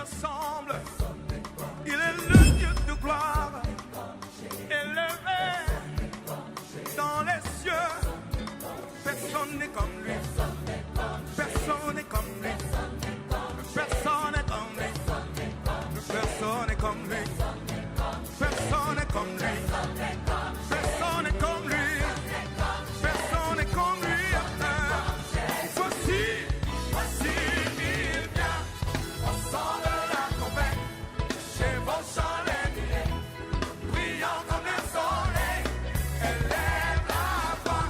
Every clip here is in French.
ressemble. Il est le Dieu de gloire, élevé dans les cieux. Personne n'est comme lui. Personne n'est comme lui. Personne n'est comme lui. Personne n'est comme lui. Personne n'est comme lui. Personne n'est comme lui. Personne n'est comme lui. Voici, il vient. Au son de la trompette, chevauchant les nuées, brillant comme le soleil. Élève la voix,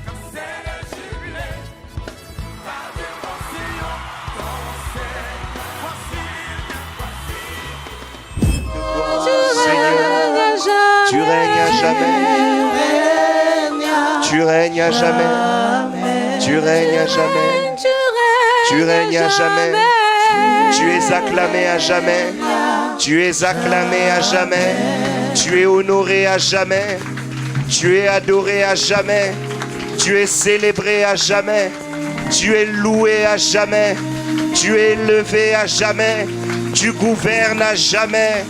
comme c'est le jubilé. Radio mon Sion, dansez. Voici, il vient. Tu règnes à jamais. Tu règnes à jamais. Tu règnes à jamais. Tu règnes à jamais. Tu es acclamé à jamais. Tu es acclamé à jamais. Tu es honoré à jamais. Tu es adoré à jamais. Tu es célébré à jamais. Tu es loué à jamais. Tu es élevé à jamais. Tu gouvernes à jamais.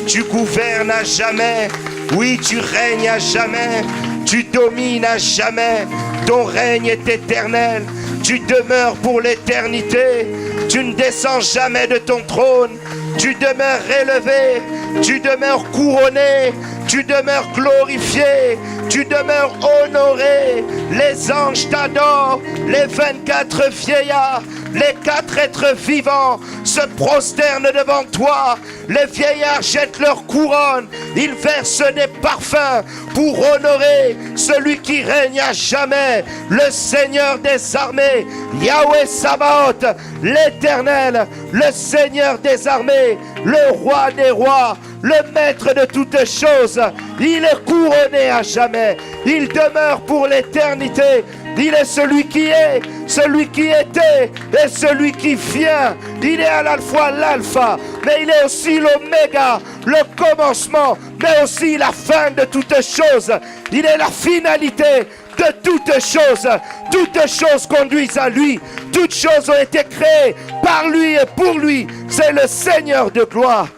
Tu gouvernes à jamais. Oui, tu règnes à jamais. Tu domines à jamais. Ton règne est éternel. Tu demeures pour l'éternité. Tu ne descends jamais de ton trône. Tu demeures élevé. Tu demeures couronné. Tu demeures glorifié. Tu demeures honoré. Les anges t'adorent. Les 24 vieillards, les 4 êtres vivants se prosternent devant toi. Les vieillards jettent leur couronne. Ils versent des parfums pour honorer celui qui règne à jamais, le Seigneur des armées, Yahweh Sabaoth, l'Éternel, le Seigneur des armées, le Roi des rois, le Maître de toutes choses. Il est couronné à jamais. Il demeure pour l'éternité. Il est celui qui est, celui qui était et celui qui vient. Il est à la fois l'alpha, mais il est aussi l'oméga, le commencement, mais aussi la fin de toutes choses. Il est la finalité de toutes choses. Toutes choses conduisent à lui. Toutes choses ont été créées par lui et pour lui. C'est le Seigneur de gloire,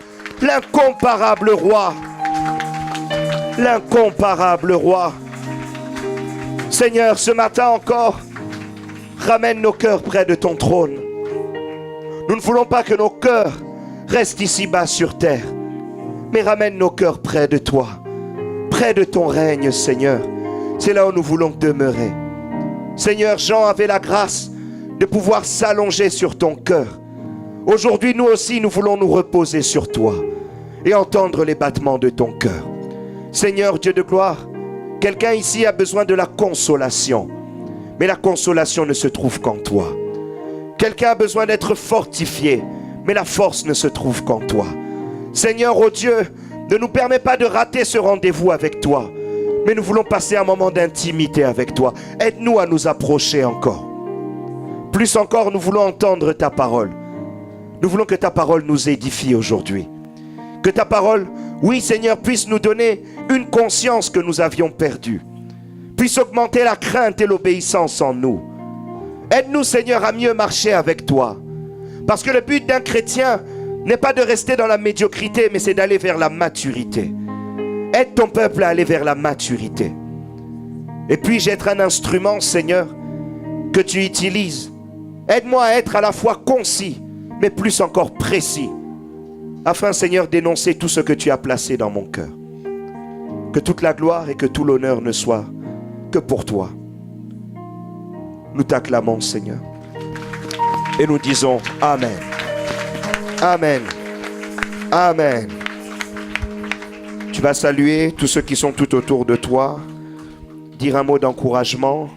l'incomparable roi. L'incomparable roi. Seigneur, ce matin encore, ramène nos cœurs près de ton trône. Nous ne voulons pas que nos cœurs restent ici-bas sur terre, mais ramène nos cœurs près de toi, près de ton règne, Seigneur. C'est là où nous voulons demeurer. Seigneur, Jean avait la grâce de pouvoir s'allonger sur ton cœur. Aujourd'hui, nous aussi, nous voulons nous reposer sur toi et entendre les battements de ton cœur. Seigneur, Dieu de gloire, quelqu'un ici a besoin de la consolation. Mais la consolation ne se trouve qu'en toi. Quelqu'un a besoin d'être fortifié. Mais la force ne se trouve qu'en toi. Seigneur, oh Dieu, ne nous permets pas de rater ce rendez-vous avec toi. Mais nous voulons passer un moment d'intimité avec toi. Aide-nous à nous approcher encore. Plus encore, nous voulons entendre ta parole. Nous voulons que ta parole nous édifie aujourd'hui. Que ta parole, oui Seigneur, puisse nous donner une conscience que nous avions perdue. Puisse augmenter la crainte et l'obéissance en nous. Aide-nous Seigneur à mieux marcher avec toi. Parce que le but d'un chrétien n'est pas de rester dans la médiocrité, mais c'est d'aller vers la maturité. Aide ton peuple à aller vers la maturité. Et puis-je être un instrument, Seigneur, que tu utilises. Aide-moi à être à la fois concis, mais plus encore précis. Afin, Seigneur, d'énoncer tout ce que tu as placé dans mon cœur. Que toute la gloire et que tout l'honneur ne soient que pour toi. Nous t'acclamons, Seigneur. Et nous disons Amen. Amen. Amen. Tu vas saluer tous ceux qui sont tout autour de toi. Dire un mot d'encouragement.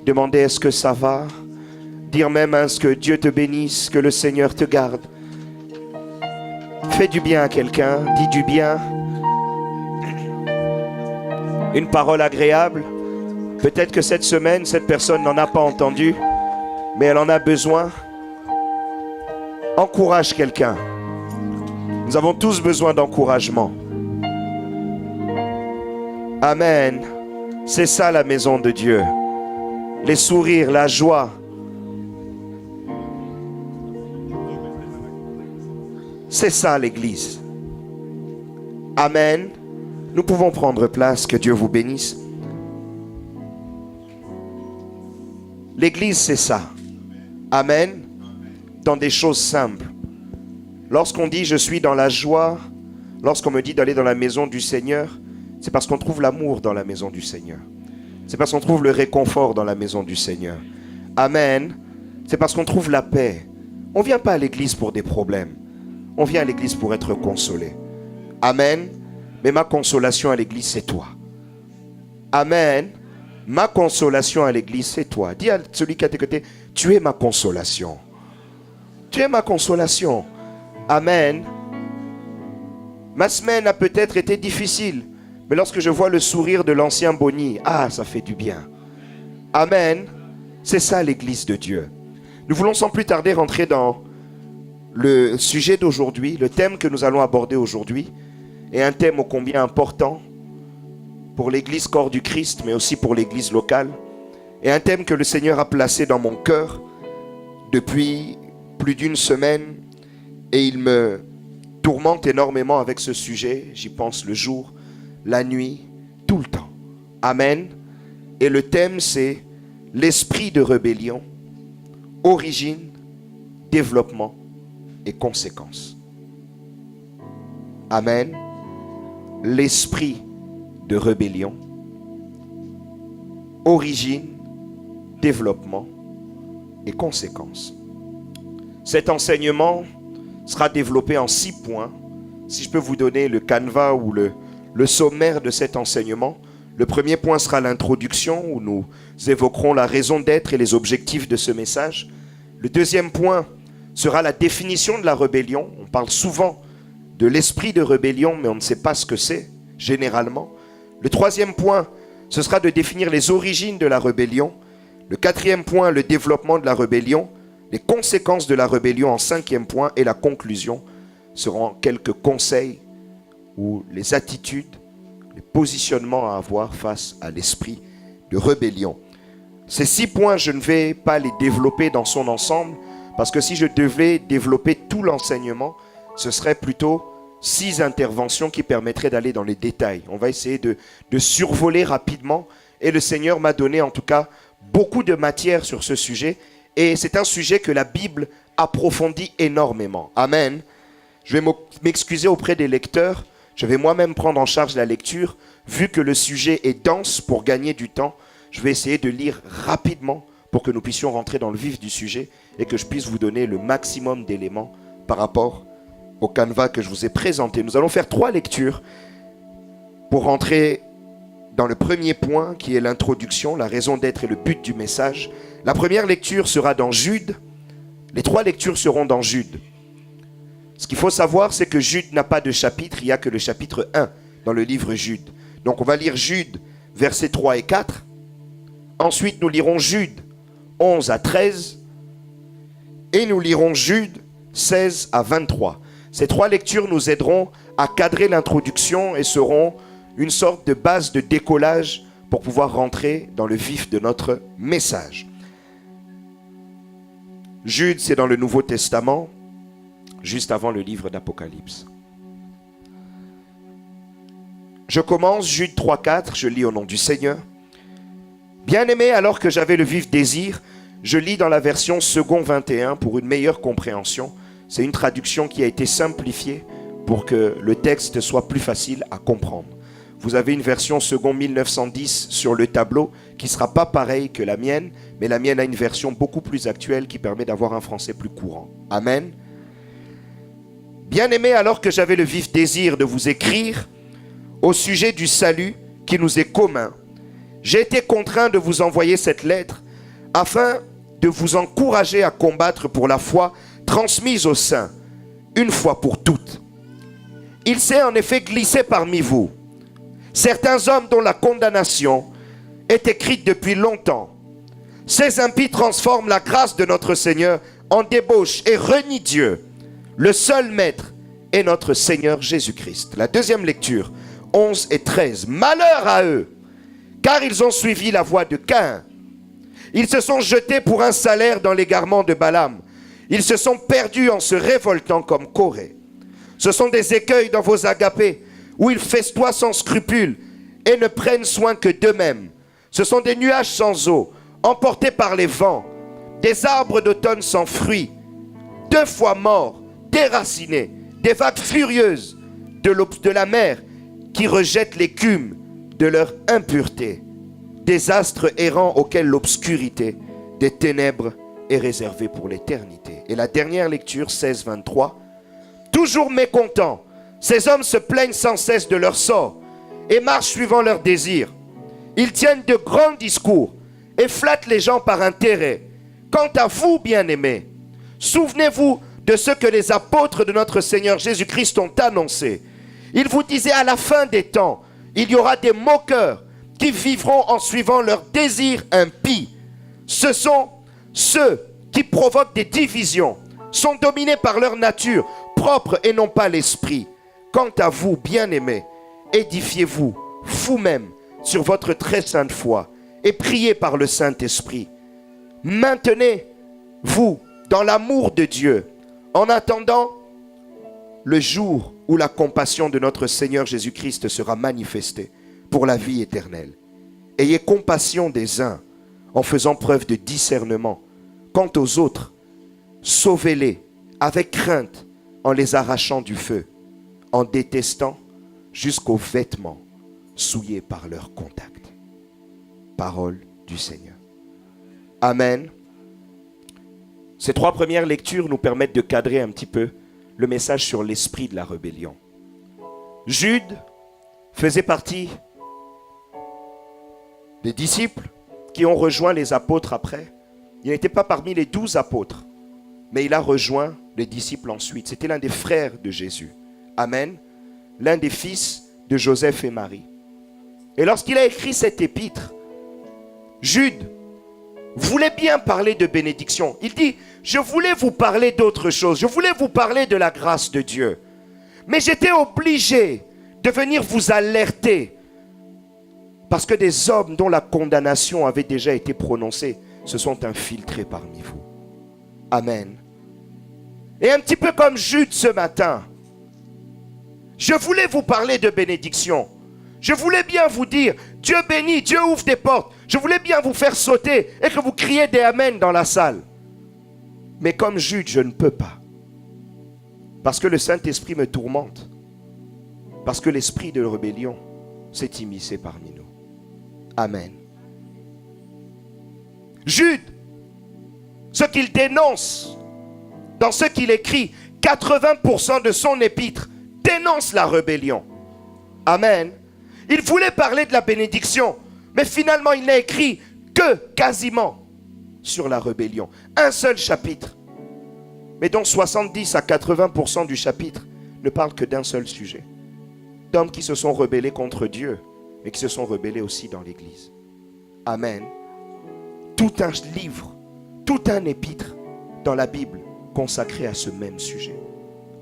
Demander est-ce que ça va. Dire même est-ce que Dieu te bénisse, que le Seigneur te garde. Fais du bien à quelqu'un, dis du bien. Une parole agréable. Peut-être que cette semaine, cette personne n'en a pas entendu, mais elle en a besoin. Encourage quelqu'un. Nous avons tous besoin d'encouragement. Amen. C'est ça la maison de Dieu. Les sourires, la joie. C'est ça l'Église. Amen. Nous pouvons prendre place, que Dieu vous bénisse. L'Église, c'est ça. Amen. Dans des choses simples. Lorsqu'on dit je suis dans la joie, lorsqu'on me dit d'aller dans la maison du Seigneur, c'est parce qu'on trouve l'amour dans la maison du Seigneur. C'est parce qu'on trouve le réconfort dans la maison du Seigneur. Amen. C'est parce qu'on trouve la paix. On ne vient pas à l'église pour des problèmes. On vient à l'église pour être consolé. Amen. Mais ma consolation à l'église, c'est toi. Amen. Ma consolation à l'église, c'est toi. Dis à celui qui est à tes côtés, tu es ma consolation. Tu es ma consolation. Amen. Ma semaine a peut-être été difficile, mais lorsque je vois le sourire de l'ancien Bonnie, ça fait du bien. Amen. C'est ça l'église de Dieu. Nous voulons sans plus tarder rentrer dans le sujet d'aujourd'hui, le thème que nous allons aborder aujourd'hui, est un thème ô combien important pour l'église corps du Christ, mais aussi pour l'église locale, et un thème que le Seigneur a placé dans mon cœur depuis plus d'une semaine, et il me tourmente énormément avec ce sujet. J'y pense le jour, la nuit, tout le temps. Amen. Et le thème, c'est l'esprit de rébellion, origine, développement et conséquences. Amen. L'esprit de rébellion, origine, développement et conséquences. Cet enseignement sera développé en 6 points. Si je peux vous donner le canevas ou le sommaire de cet enseignement, le premier point sera l'introduction où nous évoquerons la raison d'être et les objectifs de ce message. Le deuxième point sera la définition de la rébellion. On parle souvent de l'esprit de rébellion, mais on ne sait pas ce que c'est, généralement. Le troisième point, ce sera de définir les origines de la rébellion. Le quatrième point, le développement de la rébellion. Les conséquences de la rébellion en 5e point. Et la conclusion seront quelques conseils ou les attitudes, les positionnements à avoir face à l'esprit de rébellion. Ces 6 points, je ne vais pas les développer dans son ensemble, parce que si je devais développer tout l'enseignement, ce serait plutôt 6 interventions qui permettraient d'aller dans les détails. On va essayer de survoler rapidement, et le Seigneur m'a donné en tout cas beaucoup de matière sur ce sujet, et c'est un sujet que la Bible approfondit énormément. Amen. Je vais m'excuser auprès des lecteurs. Je vais moi-même prendre en charge la lecture. Vu que le sujet est dense, pour gagner du temps, je vais essayer de lire rapidement pour que nous puissions rentrer dans le vif du sujet et que je puisse vous donner le maximum d'éléments par rapport au canevas que je vous ai présenté. Nous allons faire 3 lectures pour rentrer dans le premier point qui est l'introduction, la raison d'être et le but du message. La première lecture sera dans Jude. Les 3 lectures seront dans Jude. Ce qu'il faut savoir, c'est que Jude n'a pas de chapitre, il n'y a que le chapitre 1 dans le livre Jude. Donc on va lire Jude, versets 3 et 4. Ensuite, nous lirons Jude, 11 à 13. Et nous lirons Jude, 16 à 23. Ces 3 lectures nous aideront à cadrer l'introduction et seront une sorte de base de décollage pour pouvoir rentrer dans le vif de notre message. Jude, c'est dans le Nouveau Testament, juste avant le livre d'Apocalypse. Je commence, Jude 3-4, je lis au nom du Seigneur. Bien-aimé, alors que j'avais le vif désir, je lis dans la version second 21 pour une meilleure compréhension. C'est une traduction qui a été simplifiée pour que le texte soit plus facile à comprendre. Vous avez une version second 1910 sur le tableau qui ne sera pas pareille que la mienne, mais la mienne a une version beaucoup plus actuelle qui permet d'avoir un français plus courant. Amen. Bien-aimé, alors que j'avais le vif désir de vous écrire au sujet du salut qui nous est commun, j'ai été contraint de vous envoyer cette lettre afin de vous encourager à combattre pour la foi transmise aux saints, une fois pour toutes. Il s'est en effet glissé parmi vous certains hommes dont la condamnation est écrite depuis longtemps. Ces impies transforment la grâce de notre Seigneur en débauche et renient Dieu. Le seul maître est notre Seigneur Jésus-Christ. La deuxième lecture, 11 et 13. Malheur à eux, car ils ont suivi la voie de Caïn. Ils se sont jetés pour un salaire dans l'égarement de Balaam. Ils se sont perdus en se révoltant comme Corée. Ce sont des écueils dans vos agapés, où ils festoient sans scrupule et ne prennent soin que d'eux-mêmes. Ce sont des nuages sans eau, emportés par les vents, des arbres d'automne sans fruits, 2 fois morts, déracinés, des vagues furieuses de la mer qui rejettent l'écume de leur impureté, des astres errants auxquels l'obscurité des ténèbres est réservée pour l'éternité. Et la dernière lecture, 16, 23. Toujours mécontents, ces hommes se plaignent sans cesse de leur sort et marchent suivant leurs désirs. Ils tiennent de grands discours et flattent les gens par intérêt. Quant à vous, bien-aimés, souvenez-vous de ce que les apôtres de notre Seigneur Jésus-Christ ont annoncé. Ils vous disaient à la fin des temps, il y aura des moqueurs qui vivront en suivant leurs désirs impies. Ce sont ceux qui provoquent des divisions, sont dominés par leur nature propre et non pas l'esprit. Quant à vous, bien-aimés, édifiez-vous vous-même sur votre très sainte foi et priez par le Saint-Esprit. Maintenez-vous dans l'amour de Dieu en attendant le jour où la compassion de notre Seigneur Jésus-Christ sera manifestée pour la vie éternelle. Ayez compassion des uns en faisant preuve de discernement. Quant aux autres, sauvez-les avec crainte en les arrachant du feu, en détestant jusqu'aux vêtements souillés par leur contact. Parole du Seigneur. Amen. Ces 3 premières lectures nous permettent de cadrer un petit peu le message sur l'esprit de la rébellion. Jude faisait partie des disciples qui ont rejoint les apôtres après. Il n'était pas parmi les 12 apôtres, mais il a rejoint les disciples ensuite. C'était l'un des frères de Jésus. Amen. L'un des fils de Joseph et Marie. Et lorsqu'il a écrit cette épître, Jude voulait bien parler de bénédiction. Il dit, je voulais vous parler d'autre chose. Je voulais vous parler de la grâce de Dieu. Mais j'étais obligé de venir vous alerter. Parce que des hommes dont la condamnation avait déjà été prononcée se sont infiltrés parmi vous. Amen. Et un petit peu comme Jude ce matin, je voulais vous parler de bénédiction. Je voulais bien vous dire, Dieu bénit, Dieu ouvre des portes. Je voulais bien vous faire sauter et que vous criez des amen dans la salle. Mais comme Jude, je ne peux pas. Parce que le Saint-Esprit me tourmente. Parce que l'esprit de rébellion s'est immiscé parmi nous. Amen. Jude, ce qu'il dénonce dans ce qu'il écrit, 80% de son épître dénonce la rébellion. Amen. Il voulait parler de la bénédiction, mais finalement il n'a écrit que quasiment sur la rébellion. Un seul chapitre. Mais dont 70 à 80% du chapitre ne parle que d'un seul sujet. D'hommes qui se sont rebellés contre Dieu, mais qui se sont rebellés aussi dans l'Église. Amen. Tout un livre, tout un épître dans la Bible consacré à ce même sujet.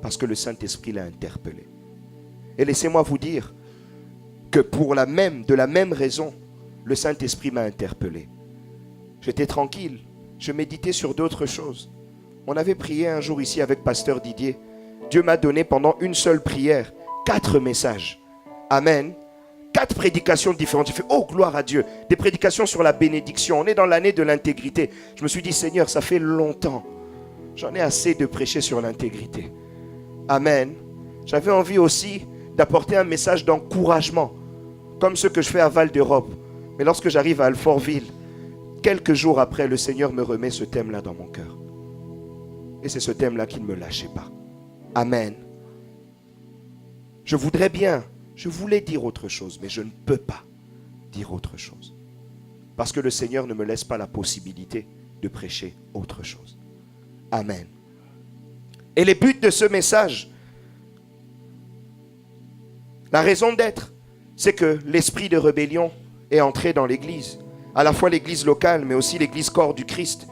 Parce que le Saint-Esprit l'a interpellé. Et laissez-moi vous dire que de la même raison, le Saint-Esprit m'a interpellé. J'étais tranquille, je méditais sur d'autres choses. On avait prié un jour ici avec Pasteur Didier. Dieu m'a donné pendant une seule prière 4 messages. Amen. 4 prédications différentes. J'ai fait, oh gloire à Dieu. Des prédications sur la bénédiction. On est dans l'année de l'intégrité. Je me suis dit, Seigneur, ça fait longtemps. J'en ai assez de prêcher sur l'intégrité. Amen. J'avais envie aussi d'apporter un message d'encouragement, comme ce que je fais à Val d'Europe. Mais lorsque j'arrive à Alfortville, quelques jours après, le Seigneur me remet ce thème-là dans mon cœur. Et c'est ce thème-là qui ne me lâchait pas. Amen. Je voulais dire autre chose, mais je ne peux pas dire autre chose. Parce que le Seigneur ne me laisse pas la possibilité de prêcher autre chose. Amen. Et les buts de ce message, la raison d'être, c'est que l'esprit de rébellion est entré dans l'église. À la fois l'église locale, mais aussi l'église corps du Christ.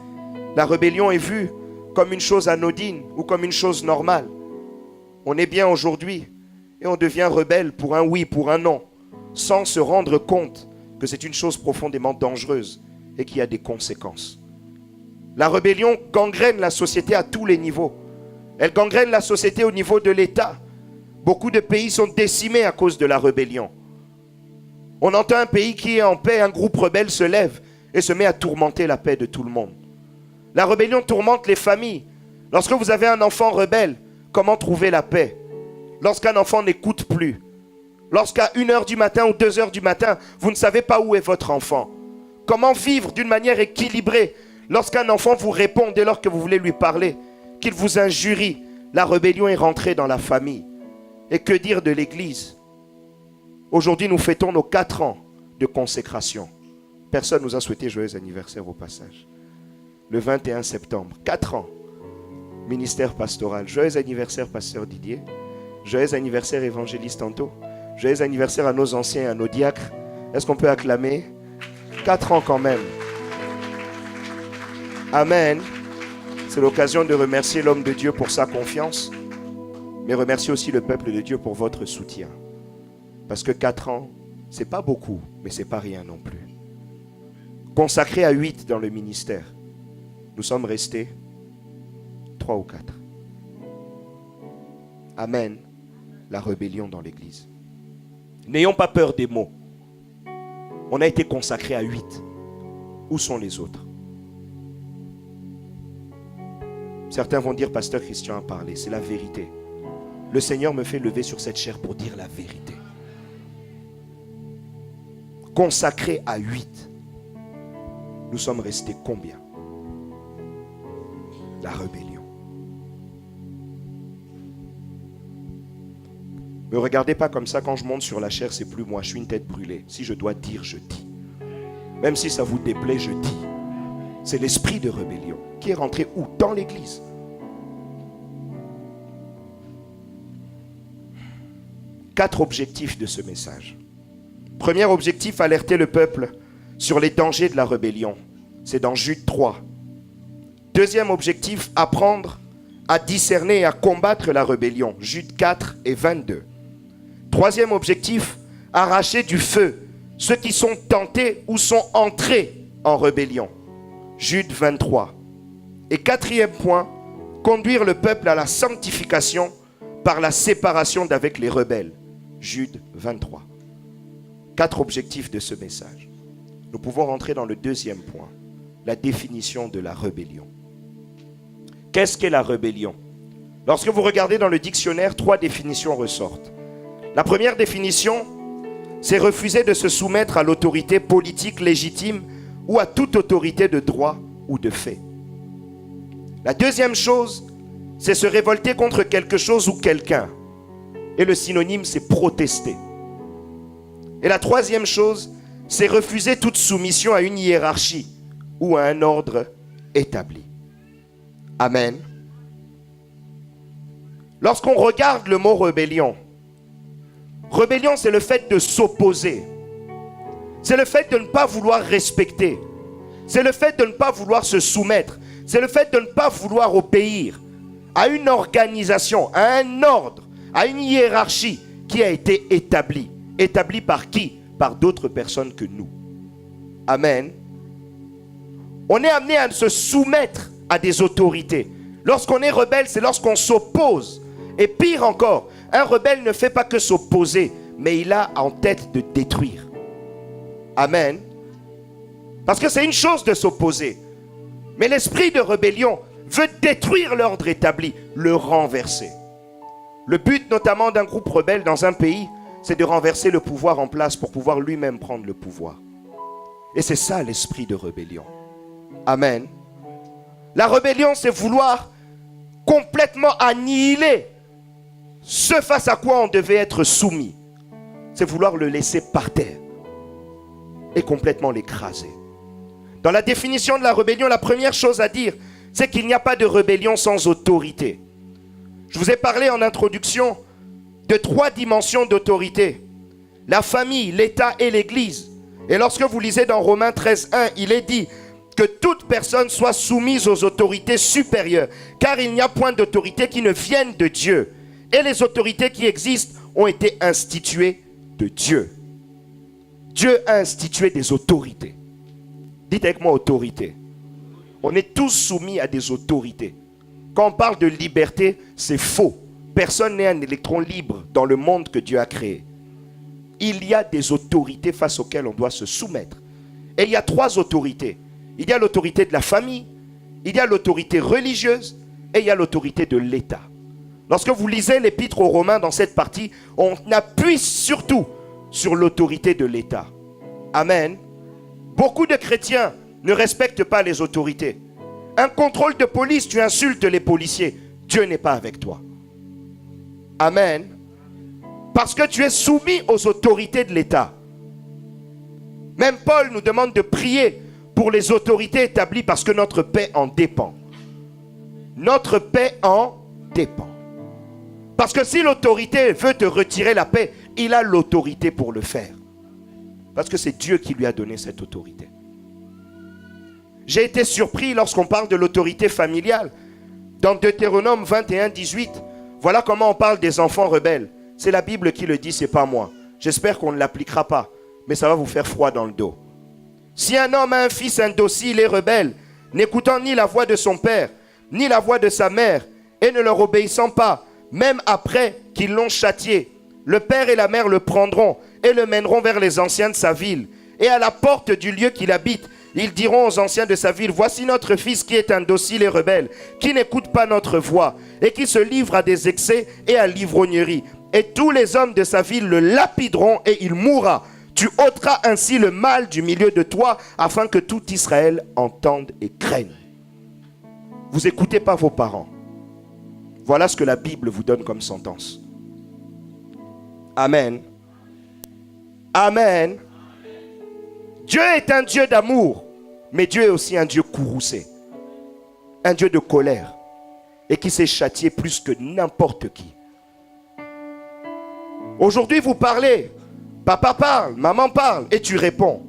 La rébellion est vue comme une chose anodine ou comme une chose normale. On est bien aujourd'hui et on devient rebelle pour un oui, pour un non, sans se rendre compte que c'est une chose profondément dangereuse et qui a des conséquences. La rébellion gangrène la société à tous les niveaux. Elle gangrène la société au niveau de l'État, Beaucoup de pays sont décimés à cause de la rébellion. On entend un pays qui est en paix, un groupe rebelle se lève et se met à tourmenter la paix de tout le monde. La rébellion tourmente les familles. Lorsque vous avez un enfant rebelle, comment trouver la paix? Lorsqu'un enfant n'écoute plus, lorsqu'à 1h du matin ou 2h du matin, vous ne savez pas où est votre enfant. Comment vivre d'une manière équilibrée lorsqu'un enfant vous répond dès lors que vous voulez lui parler, qu'il vous injurie? La rébellion est rentrée dans la famille. Et que dire de l'Église? Aujourd'hui, nous fêtons nos 4 ans de consécration. Personne ne nous a souhaité joyeux anniversaire au passage. Le 21 septembre, 4 ans. Ministère pastoral. Joyeux anniversaire, pasteur Didier. Joyeux anniversaire, évangéliste Anto. Joyeux anniversaire à nos anciens et à nos diacres. Est-ce qu'on peut acclamer? 4 ans quand même. Amen. C'est l'occasion de remercier l'homme de Dieu pour sa confiance, mais remercier aussi le peuple de Dieu pour votre soutien. Parce que 4 ans, c'est pas beaucoup, mais c'est pas rien non plus. Consacré à 8 dans le ministère, nous sommes restés 3 ou 4. Amen. La rébellion dans l'église. N'ayons pas peur des mots. On a été consacré à 8. Où sont les autres? Certains vont dire, pasteur Christian a parlé, c'est la vérité. Le Seigneur me fait lever sur cette chair pour dire la vérité. Consacré à 8. Nous sommes restés combien? La rébellion. Ne me regardez pas comme ça, quand je monte sur la chair, c'est plus moi, je suis une tête brûlée. Si je dois dire, je dis. Même si ça vous déplaît, je dis. C'est l'esprit de rébellion qui est rentré où? Dans l'église. Quatre objectifs de ce message. Premier objectif, alerter le peuple sur les dangers de la rébellion. C'est dans Jude 3. Deuxième objectif, apprendre à discerner et à combattre la rébellion. Jude 4 et 22. Troisième objectif, arracher du feu ceux qui sont tentés ou sont entrés en rébellion. Jude 23. Et quatrième point, conduire le peuple à la sanctification par la séparation d'avec les rebelles. Jude 23. 4 objectifs de ce message. Nous pouvons rentrer dans le deuxième point, la définition de la rébellion. Qu'est-ce qu'est la rébellion? Lorsque vous regardez dans le dictionnaire, 3 définitions ressortent. La première définition, c'est refuser de se soumettre à l'autorité politique légitime ou à toute autorité de droit ou de fait. La deuxième chose, c'est se révolter contre quelque chose ou quelqu'un. Et le synonyme, c'est protester. Et la troisième chose, c'est refuser toute soumission à une hiérarchie ou à un ordre établi. Amen. Lorsqu'on regarde le mot rébellion, rébellion, c'est le fait de s'opposer. C'est le fait de ne pas vouloir respecter. C'est le fait de ne pas vouloir se soumettre. C'est le fait de ne pas vouloir obéir à une organisation, à un ordre, à une hiérarchie qui a été établie. Établie par qui? Par d'autres personnes que nous. Amen. On est amené à se soumettre à des autorités. Lorsqu'on est rebelle, c'est lorsqu'on s'oppose. Et pire encore, un rebelle ne fait pas que s'opposer, mais il a en tête de détruire. Amen. Parce que c'est une chose de s'opposer. Mais l'esprit de rébellion veut détruire l'ordre établi, le renverser. Le but notamment d'un groupe rebelle dans un pays, c'est de renverser le pouvoir en place pour pouvoir lui-même prendre le pouvoir. Et c'est ça l'esprit de rébellion. Amen. La rébellion, c'est vouloir complètement annihiler ce face à quoi on devait être soumis. C'est vouloir le laisser par terre et complètement l'écraser. Dans la définition de la rébellion, la première chose à dire, c'est qu'il n'y a pas de rébellion sans autorité. Je vous ai parlé en introduction de 3 dimensions d'autorité. La famille, l'État et l'Église. Et lorsque vous lisez dans Romains 13:1, il est dit que toute personne soit soumise aux autorités supérieures, car il n'y a point d'autorité qui ne vienne de Dieu. Et les autorités qui existent ont été instituées de Dieu. Dieu a institué des autorités. Dites avec moi autorité. On est tous soumis à des autorités. Quand on parle de liberté, c'est faux. Personne n'est un électron libre dans le monde que Dieu a créé. Il y a des autorités face auxquelles on doit se soumettre. Et il y a 3 autorités. Il y a l'autorité de la famille, il y a l'autorité religieuse et il y a l'autorité de l'État. Lorsque vous lisez l'épître aux Romains dans cette partie, on appuie surtout sur l'autorité de l'État. Amen. Beaucoup de chrétiens ne respectent pas les autorités. Un contrôle de police, tu insultes les policiers. Dieu n'est pas avec toi. Amen. Parce que tu es soumis aux autorités de l'État. Même Paul nous demande de prier pour les autorités établies parce que notre paix en dépend. Notre paix en dépend. Parce que si l'autorité veut te retirer la paix, il a l'autorité pour le faire. Parce que c'est Dieu qui lui a donné cette autorité. J'ai été surpris lorsqu'on parle de l'autorité familiale. Dans Deutéronome 21, 18, voilà comment on parle des enfants rebelles. C'est la Bible qui le dit, c'est pas moi. J'espère qu'on ne l'appliquera pas, mais ça va vous faire froid dans le dos. Si un homme a un fils indocile et rebelle, n'écoutant ni la voix de son père, ni la voix de sa mère, et ne leur obéissant pas, même après qu'ils l'ont châtié, le père et la mère le prendront et le mèneront vers les anciens de sa ville. Et à la porte du lieu qu'il habite, ils diront aux anciens de sa ville, voici notre fils qui est indocile et rebelle, qui n'écoute pas notre voix, et qui se livre à des excès et à l'ivrognerie. Et tous les hommes de sa ville le lapideront et il mourra. Tu ôteras ainsi le mal du milieu de toi, afin que tout Israël entende et craigne. Vous n'écoutez pas vos parents. Voilà ce que la Bible vous donne comme sentence. Amen. Amen. Dieu est un Dieu d'amour, mais Dieu est aussi un Dieu courroucé. Un Dieu de colère. Et qui sait châtier plus que n'importe qui. Aujourd'hui, vous parlez. Papa parle, maman parle, et tu réponds.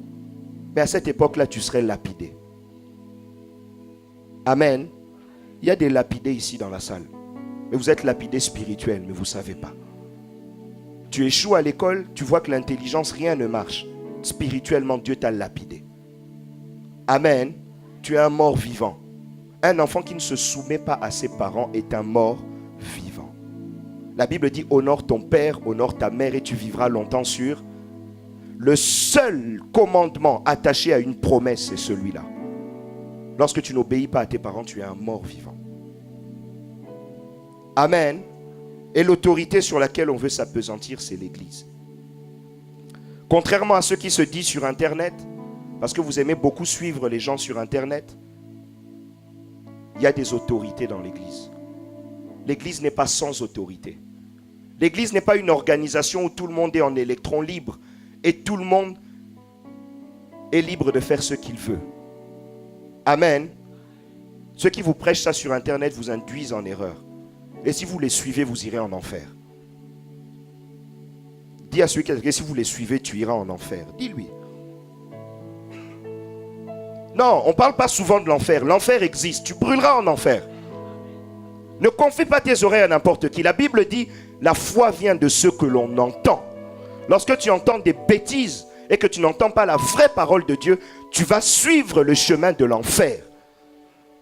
Mais à cette époque-là, tu serais lapidé. Amen. Il y a des lapidés ici dans la salle. Mais vous êtes lapidés spirituels, mais vous ne savez pas. Tu échoues à l'école, tu vois que l'intelligence, rien ne marche. Spirituellement, Dieu t'a lapidé. Amen. Tu es un mort vivant. Un enfant qui ne se soumet pas à ses parents est un mort vivant. La Bible dit, honore ton père, honore ta mère et tu vivras longtemps sur. Le seul commandement attaché à une promesse, c'est celui-là. Lorsque tu n'obéis pas à tes parents, tu es un mort vivant. Amen. Et l'autorité sur laquelle on veut s'appesantir, c'est l'Église. Contrairement à ceux qui se disent sur Internet, parce que vous aimez beaucoup suivre les gens sur Internet, il y a des autorités dans l'Église. L'Église n'est pas sans autorité. L'Église n'est pas une organisation où tout le monde est en électron libre et tout le monde est libre de faire ce qu'il veut. Amen. Ceux qui vous prêchent ça sur Internet vous induisent en erreur. Et si vous les suivez, vous irez en enfer. Dis à celui qui dit, si vous les suivez, tu iras en enfer. Dis-lui. Non, on ne parle pas souvent de l'enfer. L'enfer existe. Tu brûleras en enfer. Ne confie pas tes oreilles à n'importe qui. La Bible dit, la foi vient de ce que l'on entend. Lorsque tu entends des bêtises et que tu n'entends pas la vraie parole de Dieu, tu vas suivre le chemin de l'enfer.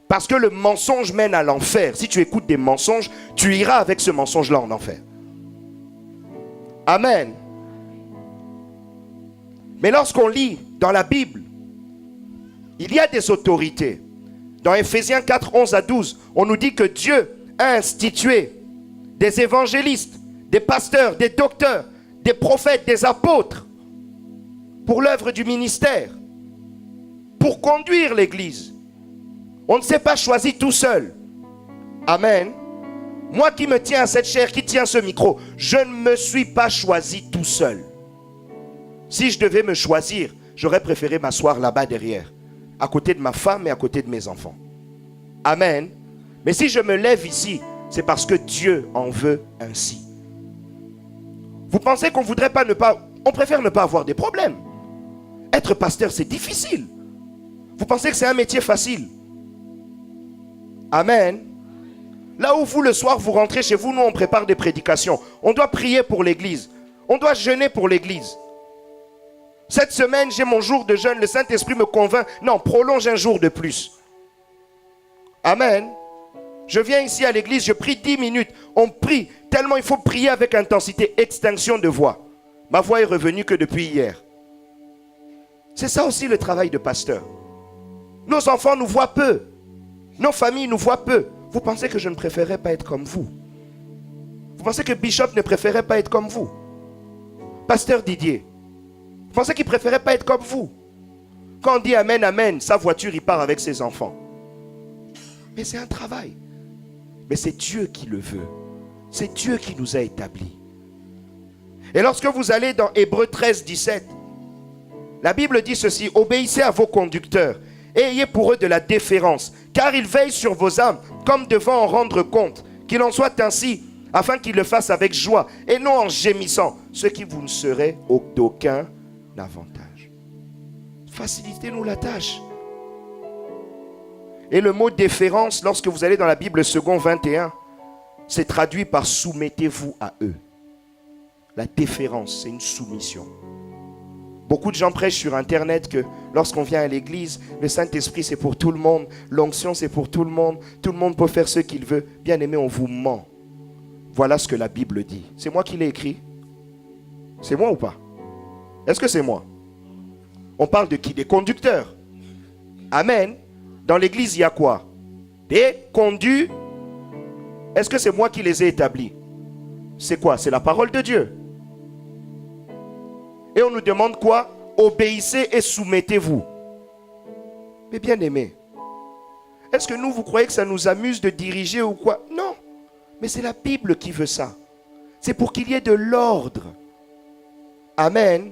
Parce que le mensonge mène à l'enfer. Si tu écoutes des mensonges, tu iras avec ce mensonge-là en enfer. Amen. Mais lorsqu'on lit dans la Bible, il y a des autorités. Dans Ephésiens 4, 11 à 12, on nous dit que Dieu a institué des évangélistes, des pasteurs, des docteurs, des prophètes, des apôtres pour l'œuvre du ministère, pour conduire l'Église. On ne s'est pas choisi tout seul. Amen. Moi qui me tiens à cette chair, qui tient ce micro, je ne me suis pas choisi tout seul. Si je devais me choisir, j'aurais préféré m'asseoir là-bas derrière, à côté de ma femme et à côté de mes enfants. Amen. Mais si je me lève ici, c'est parce que Dieu en veut ainsi. Vous pensez qu'on voudrait pas on préfère ne pas avoir des problèmes. Être pasteur, c'est difficile. Vous pensez que c'est un métier facile? Amen. Là où vous, le soir, vous rentrez chez vous, nous, on prépare des prédications. On doit prier pour l'église. On doit jeûner pour l'église. Cette semaine, j'ai mon jour de jeûne. Le Saint-Esprit me convainc. Non, prolonge un jour de plus. Amen. Je viens ici à l'église, je prie 10 minutes. On prie Tellement il faut prier avec intensité, extinction de voix. Ma voix est revenue que depuis hier. C'est ça aussi le travail de pasteur. Nos enfants nous voient peu. Nos familles nous voient peu. Vous pensez que je ne préférerais pas être comme vous? Vous pensez que Bishop ne préférait pas être comme vous? Pasteur Didier, vous pensez qu'il préférait pas être comme vous? Quand on dit Amen, Amen, sa voiture, il part avec ses enfants. Mais c'est un travail. Mais c'est Dieu qui le veut. C'est Dieu qui nous a établis. Et lorsque vous allez dans Hébreux 13, 17, la Bible dit ceci: obéissez à vos conducteurs et ayez pour eux de la déférence, car ils veillent sur vos âmes comme devant en rendre compte. Qu'il en soit ainsi, afin qu'ils le fassent avec joie et non en gémissant, ce qui vous ne serait d'aucun avantage. Facilitez-nous la tâche. Et le mot déférence, lorsque vous allez dans la Bible second 21, c'est traduit par soumettez-vous à eux. La déférence, c'est une soumission. Beaucoup de gens prêchent sur Internet que lorsqu'on vient à l'église, le Saint-Esprit c'est pour tout le monde, l'onction c'est pour tout le monde peut faire ce qu'il veut. Bien aimé, on vous ment. Voilà ce que la Bible dit. C'est moi qui l'ai écrit. C'est moi ou pas? Est-ce que c'est moi? On parle de qui? Des conducteurs. Amen. Dans l'église, il y a quoi? Des conduits. Est-ce que c'est moi qui les ai établis? C'est quoi? C'est la parole de Dieu. Et on nous demande quoi? Obéissez et soumettez-vous. Mais bien aimé, est-ce que nous, vous croyez que ça nous amuse de diriger ou quoi? Non. Mais c'est la Bible qui veut ça. C'est pour qu'il y ait de l'ordre. Amen.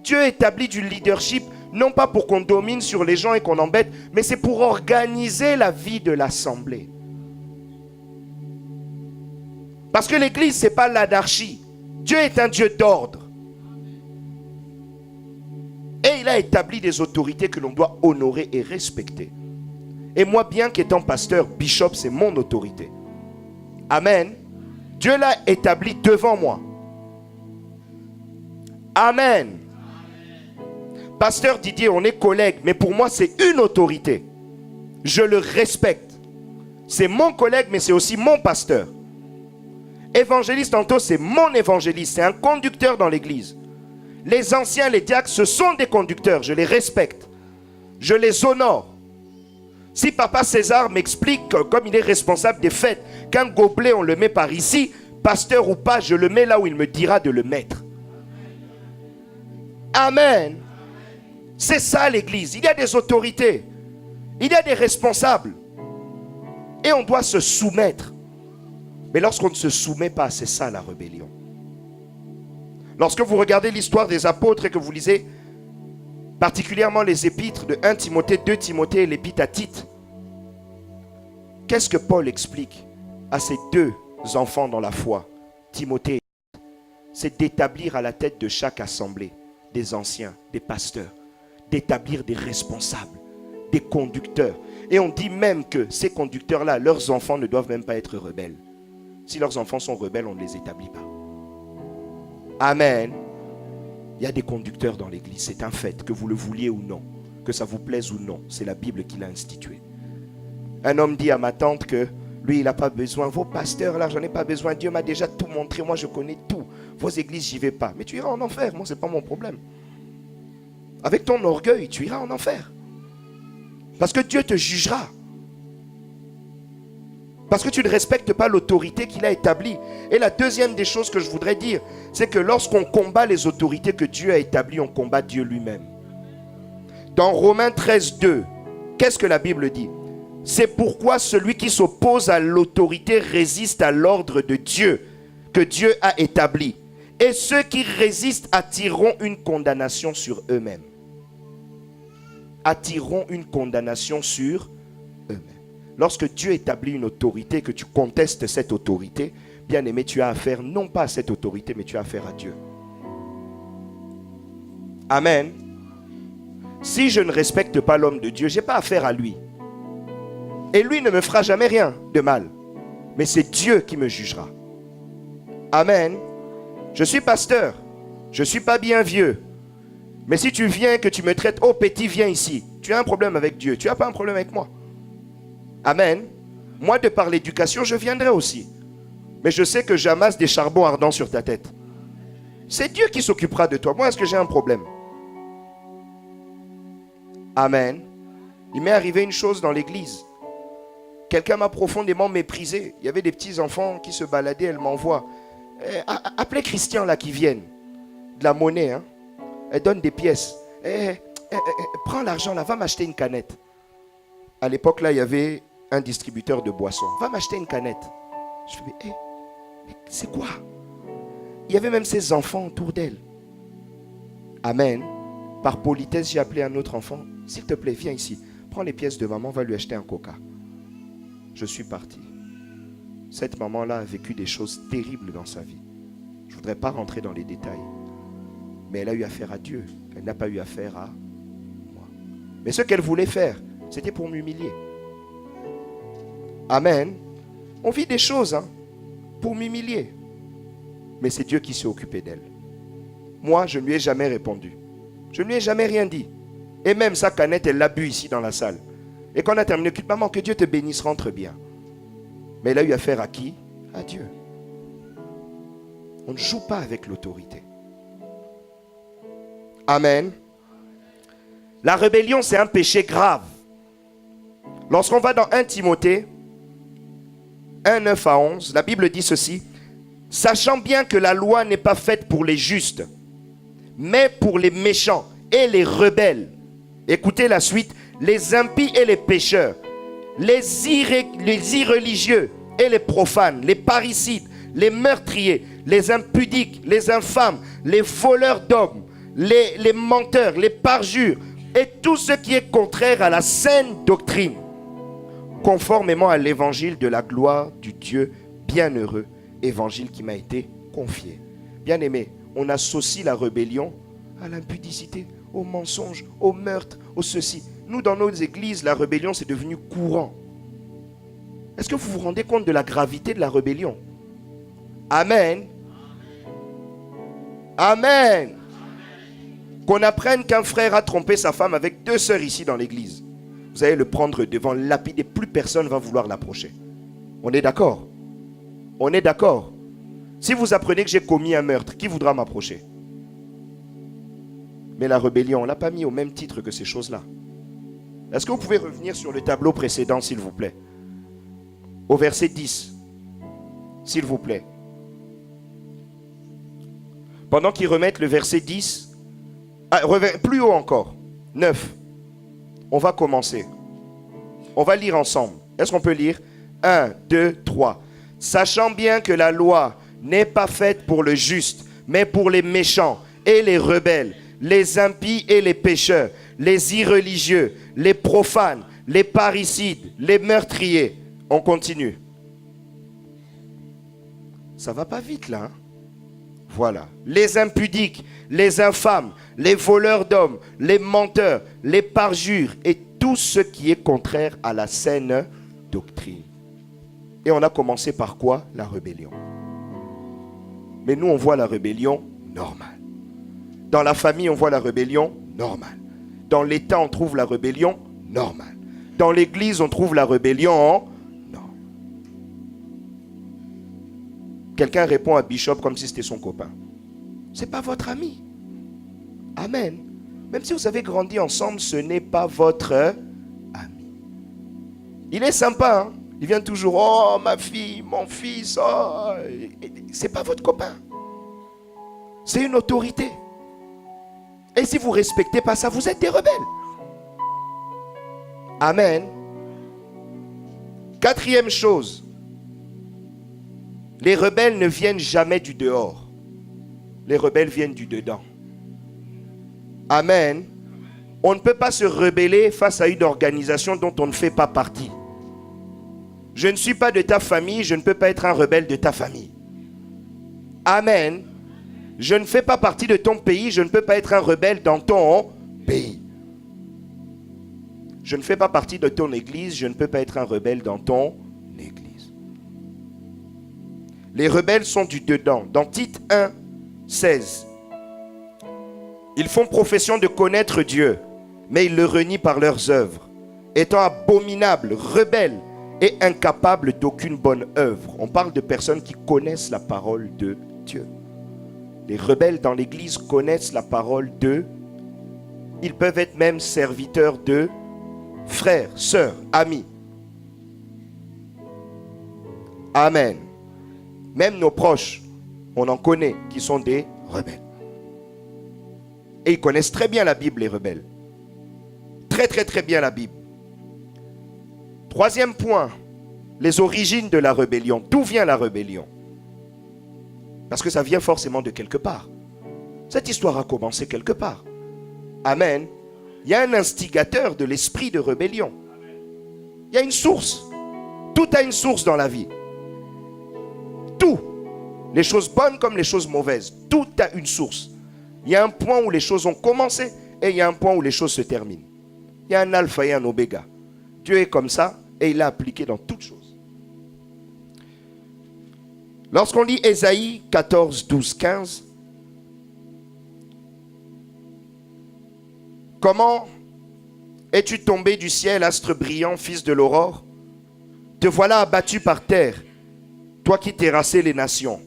Dieu établit du leadership, non pas pour qu'on domine sur les gens et qu'on embête, mais c'est pour organiser la vie de l'assemblée. Parce que l'église, ce n'est pas l'anarchie. Dieu est un Dieu d'ordre. Et il a établi des autorités que l'on doit honorer et respecter. Et moi, bien qu'étant pasteur, bishop, c'est mon autorité. Amen. Dieu l'a établi devant moi. Amen. Pasteur Didier, on est collègues, mais pour moi, c'est une autorité. Je le respecte. C'est mon collègue, mais c'est aussi mon pasteur. Évangéliste Anto, c'est mon évangéliste. C'est un conducteur dans l'église. Les anciens, les diacres, ce sont des conducteurs. Je les respecte. Je les honore. Si Papa César m'explique, comme il est responsable des fêtes, qu'un gobelet, on le met par ici, pasteur ou pas, je le mets là où il me dira de le mettre. Amen. C'est ça l'église. Il y a des autorités. Il y a des responsables. Et on doit se soumettre. Mais lorsqu'on ne se soumet pas, c'est ça la rébellion. Lorsque vous regardez l'histoire des apôtres et que vous lisez particulièrement les épîtres de 1 Timothée, 2 Timothée et l'épître à Tite, qu'est-ce que Paul explique à ces deux enfants dans la foi, Timothée et Tite? C'est d'établir à la tête de chaque assemblée des anciens, des pasteurs, d'établir des responsables, des conducteurs. Et on dit même que ces conducteurs-là, leurs enfants ne doivent même pas être rebelles. Si leurs enfants sont rebelles, on ne les établit pas. Amen. Il y a des conducteurs dans l'église, c'est un fait, que vous le vouliez ou non, que ça vous plaise ou non, c'est la Bible qui l'a institué. Un homme dit à ma tante que lui, il n'a pas besoin. Vos pasteurs, là, j'en ai pas besoin. Dieu m'a déjà tout montré, moi je connais tout. Vos églises, j'y vais pas. Mais tu iras en enfer, moi, c'est pas mon problème. Avec ton orgueil, tu iras en enfer. Parce que Dieu te jugera. Parce que tu ne respectes pas l'autorité qu'il a établie. Et la deuxième des choses que je voudrais dire, c'est que lorsqu'on combat les autorités que Dieu a établies, on combat Dieu lui-même. Dans Romains 13, 2, qu'est-ce que la Bible dit? C'est pourquoi celui qui s'oppose à l'autorité résiste à l'ordre de Dieu, que Dieu a établi. Et ceux qui résistent attireront une condamnation sur eux-mêmes. Attireront une condamnation sur eux-mêmes. Lorsque Dieu établit une autorité, que tu contestes cette autorité, bien aimé, tu as affaire non pas à cette autorité, mais tu as affaire à Dieu. Amen. Si je ne respecte pas l'homme de Dieu, je n'ai pas affaire à lui. Et lui ne me fera jamais rien de mal. Mais c'est Dieu qui me jugera. Amen. Je suis pasteur. Je ne suis pas bien vieux. Mais si tu viens, que tu me traites, oh petit, viens ici. Tu as un problème avec Dieu. Tu n'as pas un problème avec moi. Amen. Moi, de par l'éducation, je viendrai aussi. Mais je sais que j'amasse des charbons ardents sur ta tête. C'est Dieu qui s'occupera de toi. Moi, est-ce que j'ai un problème? Amen. Il m'est arrivé une chose dans l'église. Quelqu'un m'a profondément méprisé. Il y avait des petits enfants qui se baladaient. Elle m'envoie. Appelez Christian là qui vienne. De la monnaie. Hein. Elle donne des pièces. Prends l'argent là. Va m'acheter une canette. À l'époque là, il y avait un distributeur de boissons. Va m'acheter une canette. Je fais, c'est quoi? Il y avait même ses enfants autour d'elle. Amen. Par politesse, j'ai appelé un autre enfant. S'il te plaît, viens ici. Prends les pièces de maman, va lui acheter un coca. Je suis parti. Cette maman-là a vécu des choses terribles dans sa vie. Je ne voudrais pas rentrer dans les détails. Mais elle a eu affaire à Dieu. Elle n'a pas eu affaire à moi. Mais ce qu'elle voulait faire, c'était pour m'humilier. Amen. On vit des choses pour m'humilier. Mais c'est Dieu qui s'est occupé d'elle. Moi, je ne lui ai jamais répondu. Je ne lui ai jamais rien dit. Et même sa canette, elle l'a bu ici dans la salle. Et quand on a terminé le culte, maman, que Dieu te bénisse, rentre bien. Mais elle a eu affaire à qui? À Dieu. On ne joue pas avec l'autorité. Amen. La rébellion, c'est un péché grave. Lorsqu'on va dans 1 Timothée 1, 9 à 11, la Bible dit ceci. Sachant bien que la loi n'est pas faite pour les justes, mais pour les méchants et les rebelles. Écoutez la suite. Les impies et les pécheurs, les irreligieux et les profanes, les parricides, les meurtriers, les impudiques, les infâmes, les voleurs d'hommes, les menteurs, les parjures et tout ce qui est contraire à la saine doctrine, conformément à l'évangile de la gloire du Dieu bienheureux, évangile qui m'a été confié. Bien-aimé, on associe la rébellion à l'impudicité, au mensonge, au meurtre, au ceci. Nous, dans nos églises, la rébellion, c'est devenu courant. Est-ce que vous vous rendez compte de la gravité de la rébellion? Amen. Amen. Qu'on apprenne qu'un frère a trompé sa femme avec 2 sœurs ici dans l'église. Vous allez le prendre devant, le lapider, plus personne ne va vouloir l'approcher. On est d'accord? On est d'accord? Si vous apprenez que j'ai commis un meurtre, qui voudra m'approcher? Mais la rébellion, on ne l'a pas mis au même titre que ces choses-là. Est-ce que vous pouvez revenir sur le tableau précédent, s'il vous plaît? Au verset 10. S'il vous plaît. Pendant qu'ils remettent le verset 10, plus haut encore, 9. On va commencer. On va lire ensemble. Est-ce qu'on peut lire? 1, 2, 3. Sachant bien que la loi n'est pas faite pour le juste, mais pour les méchants et les rebelles, les impies et les pécheurs, les irreligieux, les profanes, les parricides, les meurtriers. On continue. Ça va pas vite là. Voilà. Les impudiques, les infâmes, les voleurs d'hommes, les menteurs, les parjures et tout ce qui est contraire à la saine doctrine. Et on a commencé par quoi? La rébellion. Mais nous, on voit la rébellion normale. Dans la famille, on voit la rébellion normale. Dans l'État, on trouve la rébellion normale. Dans l'Église, on trouve la rébellion non. Quelqu'un répond à Bishop comme si c'était son copain. Ce n'est pas votre ami. Amen. Même si vous avez grandi ensemble, ce n'est pas votre ami. Il est sympa, hein? Il vient toujours, oh ma fille, mon fils, oh. Ce n'est pas votre copain. C'est une autorité. Et si vous ne respectez pas ça, vous êtes des rebelles. Amen. 4e chose. Les rebelles ne viennent jamais du dehors. Les rebelles viennent du dedans. Amen. On ne peut pas se rebeller face à une organisation dont on ne fait pas partie. Je ne suis pas de ta famille, je ne peux pas être un rebelle de ta famille. Amen. Je ne fais pas partie de ton pays, je ne peux pas être un rebelle dans ton pays. Je ne fais pas partie de ton église, je ne peux pas être un rebelle dans ton église. Les rebelles sont du dedans. Dans Tite 1, 16, ils font profession de connaître Dieu, mais ils le renient par leurs œuvres, étant abominables, rebelles et incapables d'aucune bonne œuvre. On parle de personnes qui connaissent la parole de Dieu. Les rebelles dans l'église connaissent la parole de. Ils peuvent être même serviteurs de frères, sœurs, amis. Amen. Même nos proches, on en connaît qui sont des rebelles. Et ils connaissent très bien la Bible, les rebelles. Très très très bien la Bible. Troisième point, les origines de la rébellion. D'où vient la rébellion? Parce que ça vient forcément de quelque part. Cette histoire a commencé quelque part. Amen. Il y a un instigateur de l'esprit de rébellion. Il y a une source. Tout a une source dans la vie. Tout. Les choses bonnes comme les choses mauvaises. Tout a une source. Il y a un point où les choses ont commencé et il y a un point où les choses se terminent. Il y a un alpha et un oméga. Dieu est comme ça et il l'a appliqué dans toutes choses. Lorsqu'on lit Ésaïe 14, 12, 15, comment es-tu tombé du ciel, astre brillant, fils de l'aurore? Te voilà abattu par terre, toi qui terrassais les nations.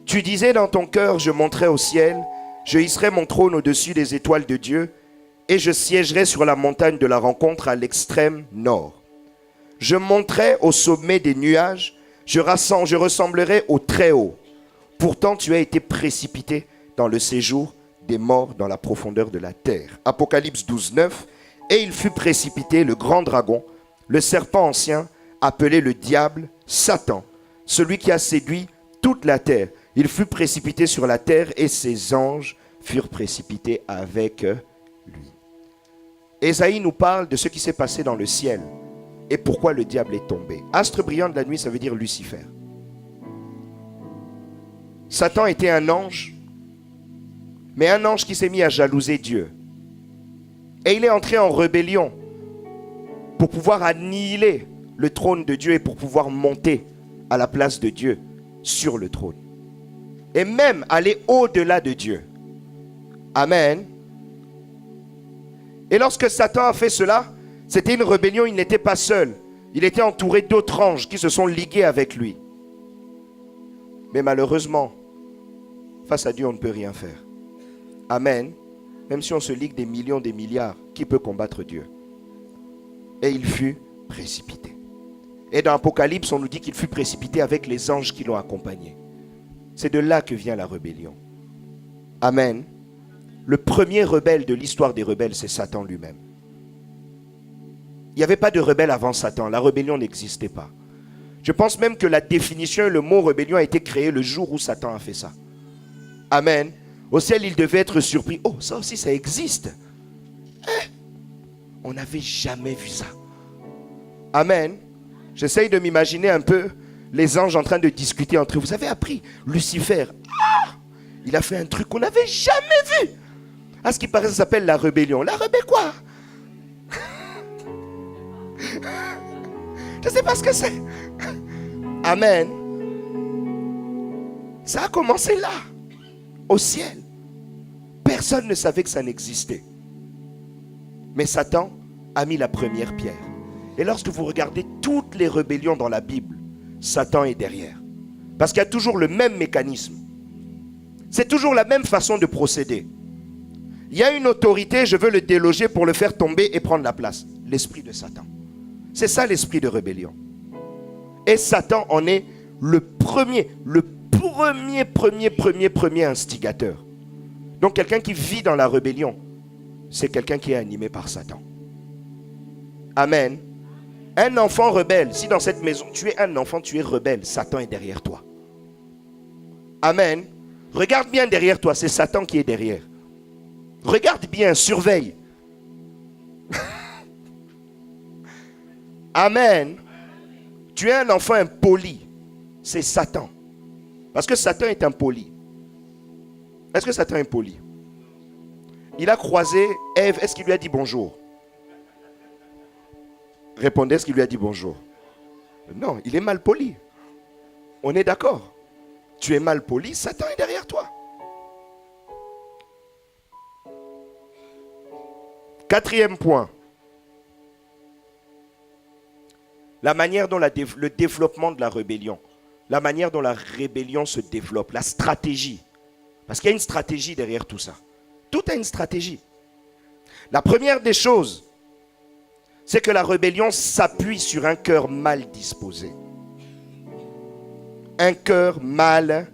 Tu disais dans ton cœur, je monterai au ciel, je hisserai mon trône au-dessus des étoiles de Dieu, et je siégerai sur la montagne de la rencontre à l'extrême nord. Je monterai au sommet des nuages, je ressemblerai au Très-Haut. Pourtant, tu as été précipité dans le séjour des morts dans la profondeur de la terre. Apocalypse 12, 9. Et il fut précipité, le grand dragon, le serpent ancien, appelé le diable, Satan, celui qui a séduit toute la terre. Il fut précipité sur la terre et ses anges furent précipités avec lui. Ésaïe nous parle de ce qui s'est passé dans le ciel et pourquoi le diable est tombé. Astre brillant de la nuit, ça veut dire Lucifer. Satan était un ange, mais un ange qui s'est mis à jalouser Dieu. Et il est entré en rébellion pour pouvoir annihiler le trône de Dieu et pour pouvoir monter à la place de Dieu sur le trône. Et même aller au-delà de Dieu. Amen. Et lorsque Satan a fait cela, c'était une rébellion, il n'était pas seul. Il était entouré d'autres anges qui se sont ligués avec lui. Mais malheureusement, face à Dieu, on ne peut rien faire. Amen. Même si on se ligue des millions, des milliards, qui peut combattre Dieu? Et il fut précipité. Et dans Apocalypse, on nous dit qu'il fut précipité avec les anges qui l'ont accompagné. C'est de là que vient la rébellion. Amen. Le premier rebelle de l'histoire des rebelles, c'est Satan lui-même. Il n'y avait pas de rebelle avant Satan. La rébellion n'existait pas. Je pense même que la définition, le mot rébellion a été créé le jour où Satan a fait ça. Amen. Au ciel, il devait être surpris. Oh, ça aussi, ça existe. Hein? On n'avait jamais vu ça. Amen. J'essaye de m'imaginer un peu les anges en train de discuter entre eux. Vous avez appris, Lucifer, il a fait un truc qu'on n'avait jamais vu. À ce qui paraît, ça s'appelle la rébellion. La rébellion quoi? Je ne sais pas ce que c'est. Amen. Ça a commencé là, au ciel. Personne ne savait que ça n'existait. Mais Satan a mis la première pierre. Et lorsque vous regardez toutes les rébellions dans la Bible, Satan est derrière. Parce qu'il y a toujours le même mécanisme. C'est toujours la même façon de procéder. Il y a une autorité, je veux le déloger pour le faire tomber et prendre la place. L'esprit de Satan. C'est ça l'esprit de rébellion. Et Satan en est le premier instigateur. Donc quelqu'un qui vit dans la rébellion, c'est quelqu'un qui est animé par Satan. Amen. Un enfant rebelle, si dans cette maison tu es un enfant, tu es rebelle, Satan est derrière toi. Amen. Regarde bien derrière toi, c'est Satan qui est derrière. Regarde bien, surveille. Amen. Tu es un enfant impoli, c'est Satan. Parce que Satan est impoli. Est-ce que Satan est impoli? Il a croisé Ève, est-ce qu'il lui a dit bonjour? Répondez, est-ce qu'il lui a dit bonjour? Non, il est mal poli. On est d'accord. Tu es mal poli, Satan est derrière toi. Quatrième point. la manière dont le développement de la rébellion, la manière dont la rébellion se développe, la stratégie. Parce qu'il y a une stratégie derrière tout ça. Tout a une stratégie. La première des choses, c'est que la rébellion s'appuie sur un cœur mal disposé. Un cœur mal.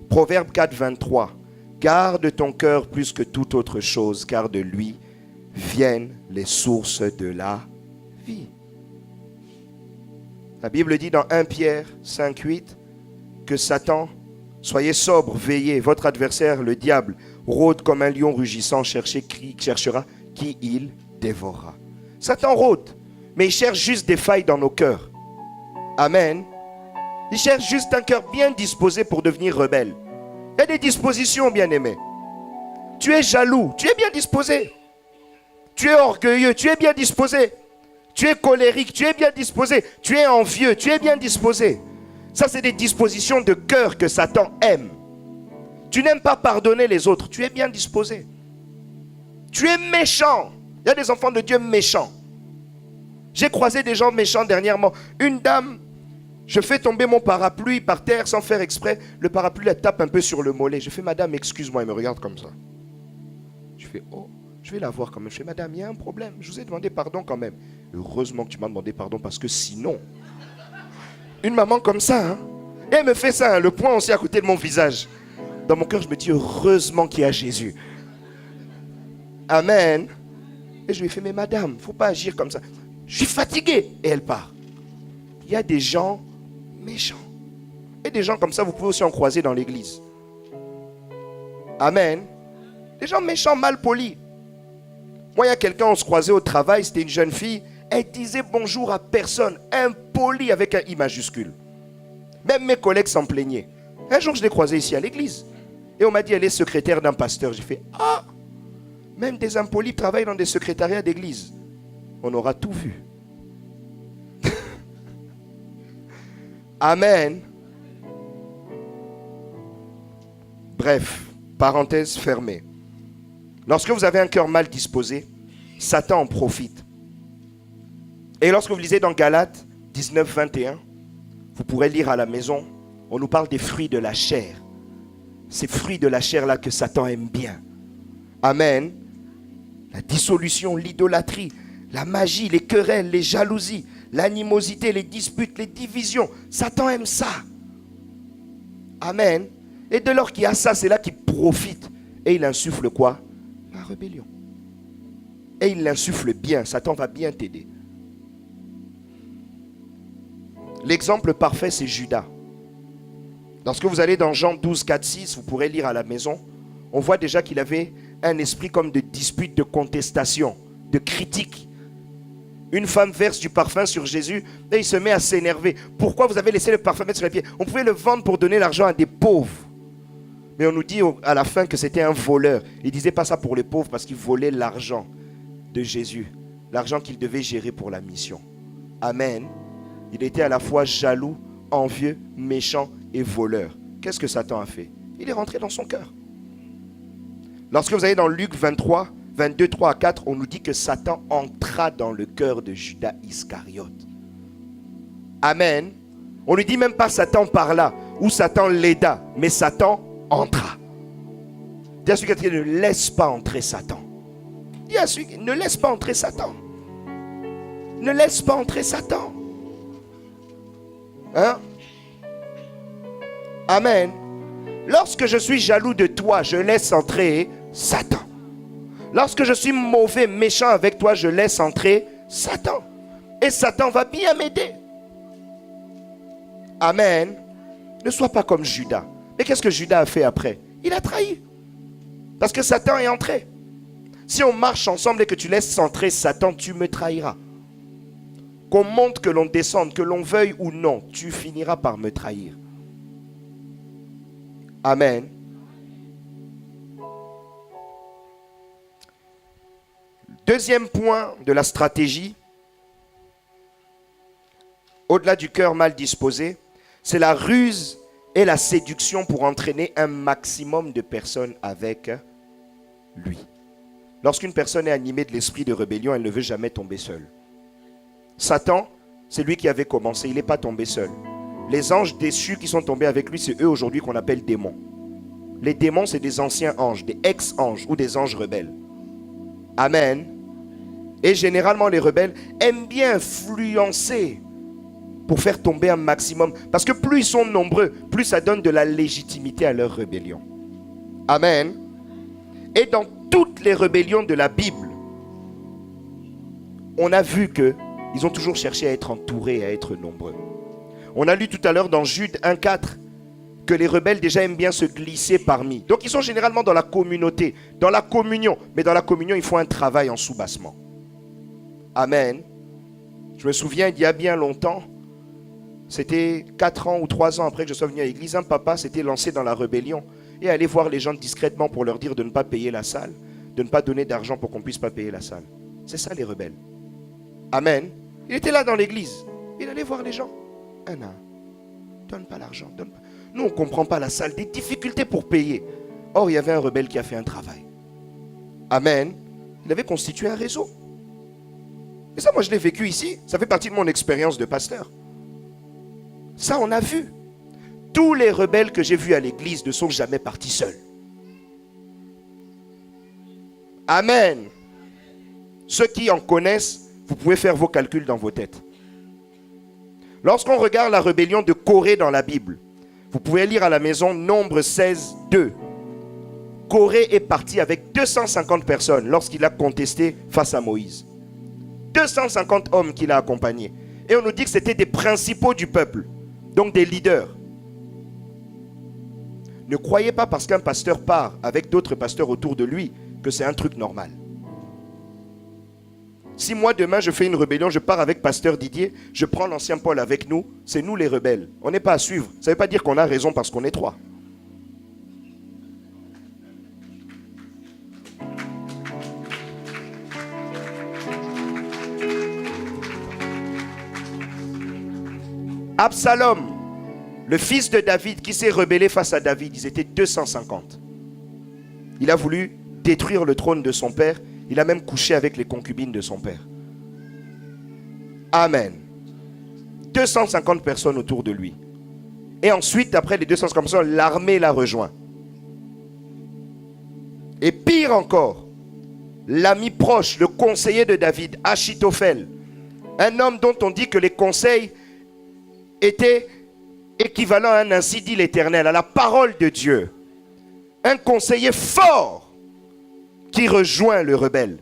Proverbe 4, 23. Garde ton cœur plus que toute autre chose, car de lui viennent les sources de la vie. La Bible dit dans 1 Pierre 5, 8 que Satan, soyez sobre, veillez, votre adversaire, le diable, rôde comme un lion rugissant, cherchera qui il dévorera. Satan rôde, mais il cherche juste des failles dans nos cœurs. Amen. Il cherche juste un cœur bien disposé pour devenir rebelle. Il y a des dispositions, bien-aimés. Tu es jaloux, tu es bien disposé. Tu es orgueilleux, tu es bien disposé. Tu es colérique, tu es bien disposé. Tu es envieux, tu es bien disposé. Ça, c'est des dispositions de cœur que Satan aime. Tu n'aimes pas pardonner les autres, tu es bien disposé. Tu es méchant. Il y a des enfants de Dieu méchants. J'ai croisé des gens méchants dernièrement. Une dame, je fais tomber mon parapluie par terre sans faire exprès. Le parapluie la tape un peu sur le mollet. Je fais, madame, excuse-moi. Elle me regarde comme ça. Je fais, oh, je vais la voir quand même. Je fais, madame, il y a un problème. Je vous ai demandé pardon quand même. Heureusement que tu m'as demandé pardon parce que sinon... Une maman comme ça, hein, et elle me fait ça, hein, le poing aussi à côté de mon visage. Dans mon cœur, je me dis, heureusement qu'il y a Jésus. Amen. Et je lui ai fait, mais madame, il ne faut pas agir comme ça. Je suis fatigué. Et elle part. Il y a des gens méchants. Et des gens comme ça, vous pouvez aussi en croiser dans l'église. Amen. Des gens méchants, mal polis. Moi, il y a quelqu'un, on se croisait au travail, c'était une jeune fille. Elle disait bonjour à personne, impoli avec un I majuscule. Même mes collègues s'en plaignaient. Un jour, je l'ai croisée ici à l'église. Et on m'a dit, elle est secrétaire d'un pasteur. J'ai fait, ah, même des impolis travaillent dans des secrétariats d'église. On aura tout vu. Amen. Bref, parenthèse fermée. Lorsque vous avez un cœur mal disposé, Satan en profite. Et lorsque vous lisez dans Galates 19, 21, vous pourrez lire à la maison, on nous parle des fruits de la chair. Ces fruits de la chair-là que Satan aime bien. Amen. La dissolution, l'idolâtrie, la magie, les querelles, les jalousies, l'animosité, les disputes, les divisions. Satan aime ça. Amen. Et dès lors qu'il y a ça, c'est là qu'il profite. Et il insuffle quoi? La rébellion. Et il l'insuffle bien. Satan va bien t'aider. L'exemple parfait, c'est Judas. Lorsque vous allez dans Jean 12, 4, 6, vous pourrez lire à la maison, on voit déjà qu'il avait un esprit comme de dispute, de contestation, de critique. Une femme verse du parfum sur Jésus et il se met à s'énerver. Pourquoi vous avez laissé le parfum mettre sur les pieds? On pouvait le vendre pour donner l'argent à des pauvres. Mais on nous dit à la fin que c'était un voleur. Il ne disait pas ça pour les pauvres parce qu'il volait l'argent de Jésus. L'argent qu'il devait gérer pour la mission. Amen. Il était à la fois jaloux, envieux, méchant et voleur. Qu'est-ce que Satan a fait? Il est rentré dans son cœur. Lorsque vous allez dans Luc 23, 22, 3 à 4, on nous dit que Satan entra dans le cœur de Judas Iscariote. Amen. On ne dit même pas Satan parla ou Satan l'aida, mais Satan entra. Dis à celui qui ne laisse pas entrer Satan. Dis à celui qui ne laisse pas entrer Satan. Ne laisse pas entrer Satan. Hein? Amen. Lorsque je suis jaloux de toi, je laisse entrer Satan. Lorsque je suis mauvais, méchant avec toi, je laisse entrer Satan. Et Satan va bien m'aider. Amen. Ne sois pas comme Judas. Mais qu'est-ce que Judas a fait après? Il a trahi. Parce que Satan est entré. Si on marche ensemble et que tu laisses entrer Satan, tu me trahiras. Qu'on monte, que l'on descende, que l'on veuille ou non, tu finiras par me trahir. Amen. Deuxième point de la stratégie, au-delà du cœur mal disposé, c'est la ruse et la séduction pour entraîner un maximum de personnes avec lui. Lorsqu'une personne est animée de l'esprit de rébellion, elle ne veut jamais tomber seule. Satan C'est lui qui avait commencé, il n'est pas tombé seul. Les anges déçus qui sont tombés avec lui, c'est eux aujourd'hui qu'on appelle démons. Les démons, c'est des anciens anges, des ex-anges ou des anges rebelles. Amen. Et généralement, les rebelles aiment bien influencer pour faire tomber un maximum. Parce que plus ils sont nombreux, plus ça donne de la légitimité à leur rébellion. Amen. Et dans toutes les rébellions de la Bible, on a vu qu'ils ont toujours cherché à être entourés et à être nombreux. On a lu tout à l'heure dans Jude 1,4 que les rebelles déjà aiment bien se glisser parmi. Donc ils sont généralement dans la communauté, dans la communion. Mais dans la communion, il faut un travail en soubassement. Amen. Je me souviens, il y a bien longtemps, c'était 4 ans ou 3 ans après que je sois venu à l'église, un papa s'était lancé dans la rébellion et allait voir les gens discrètement pour leur dire de ne pas payer la salle, de ne pas donner d'argent pour qu'on ne puisse pas payer la salle. C'est ça les rebelles. Amen. Il était là dans l'église. Il allait voir les gens. Un à un. Donne pas l'argent. Donne pas. Nous, on ne comprend pas la salle, des difficultés pour payer. Or, il y avait un rebelle qui a fait un travail. Amen. Il avait constitué un réseau. Et ça, moi, je l'ai vécu ici. Ça fait partie de mon expérience de pasteur. Ça, on a vu. Tous les rebelles que j'ai vus à l'église ne sont jamais partis seuls. Amen. Ceux qui en connaissent, vous pouvez faire vos calculs dans vos têtes. Lorsqu'on regarde la rébellion de Corée dans la Bible, vous pouvez lire à la maison Nombre 16, 2. Corée est parti avec 250 personnes lorsqu'il a contesté face à Moïse. 250 hommes qu'il a accompagnés. Et on nous dit que c'était des principaux du peuple, donc des leaders. Ne croyez pas parce qu'un pasteur part avec d'autres pasteurs autour de lui que c'est un truc normal. Si moi demain je fais une rébellion, je pars avec pasteur Didier, je prends l'ancien Paul avec nous, c'est nous les rebelles. On n'est pas à suivre. Ça ne veut pas dire qu'on a raison parce qu'on est 3. Absalom, le fils de David qui s'est rebellé face à David, ils étaient 250. Il a voulu détruire le trône de son père. Il a même couché avec les concubines de son père. Amen. 250 personnes autour de lui. Et ensuite, après les 250 personnes, l'armée l'a rejoint. Et pire encore, l'ami proche, le conseiller de David, Achitophel, un homme dont on dit que les conseils étaient équivalents à un ainsi dit l'Éternel, à la parole de Dieu. Un conseiller fort qui rejoint le rebelle.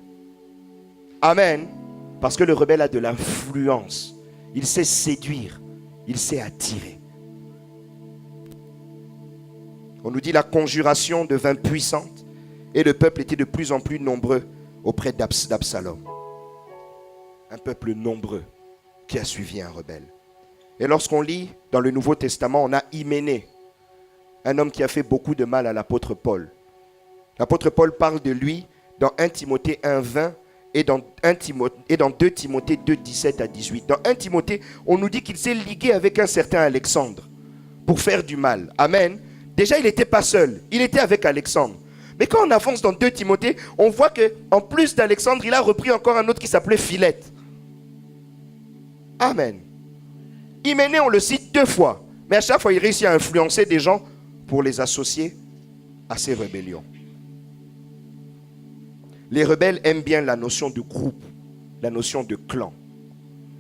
Amen. Parce que le rebelle a de l'influence. Il sait séduire. Il sait attirer. On nous dit la conjuration devint puissante et le peuple était de plus en plus nombreux auprès d'Absalom. Un peuple nombreux qui a suivi un rebelle. Et lorsqu'on lit dans le Nouveau Testament, on a Hyménée, un homme qui a fait beaucoup de mal à l'apôtre Paul. L'apôtre Paul parle de lui dans 1 Timothée 1,20 et dans 2 Timothée 2, 17 à 18. Dans 1 Timothée, on nous dit qu'il s'est ligué avec un certain Alexandre pour faire du mal. Amen. Déjà, il n'était pas seul. Il était avec Alexandre. Mais quand on avance dans 2 Timothée, on voit qu'en plus d'Alexandre, il a repris encore un autre qui s'appelait Philette. Amen. Hyménée, on le cite 2 fois. Mais à chaque fois, il réussit à influencer des gens pour les associer à ses rébellions. Les rebelles aiment bien la notion de groupe, la notion de clan.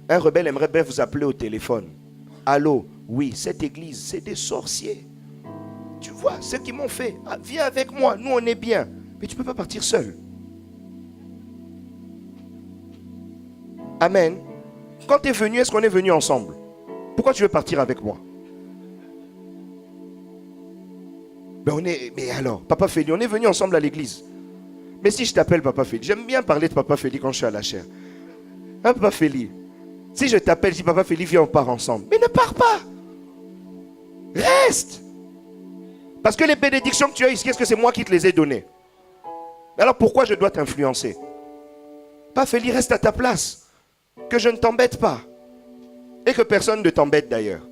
Un rebelle aimerait bien vous appeler au téléphone. Allô, oui, cette église, c'est des sorciers. Tu vois, ce qu'ils m'ont fait. Ah, viens avec moi, nous on est bien. Mais tu ne peux pas partir seul. Amen. Quand tu es venu, est-ce qu'on est venu ensemble? Pourquoi tu veux partir avec moi? Mais alors, Papa Félix, on est venu ensemble à l'église. Mais si je t'appelle Papa Félix, j'aime bien parler de Papa Félix quand je suis à la chair. Hein, Papa Félix? Si je t'appelle, si Papa Félix, viens, on part ensemble. Mais ne pars pas. Reste. Parce que les bénédictions que tu as ici, est-ce que c'est moi qui te les ai données? Alors pourquoi je dois t'influencer? Papa Félix, reste à ta place. Que je ne t'embête pas. Et que personne ne t'embête d'ailleurs.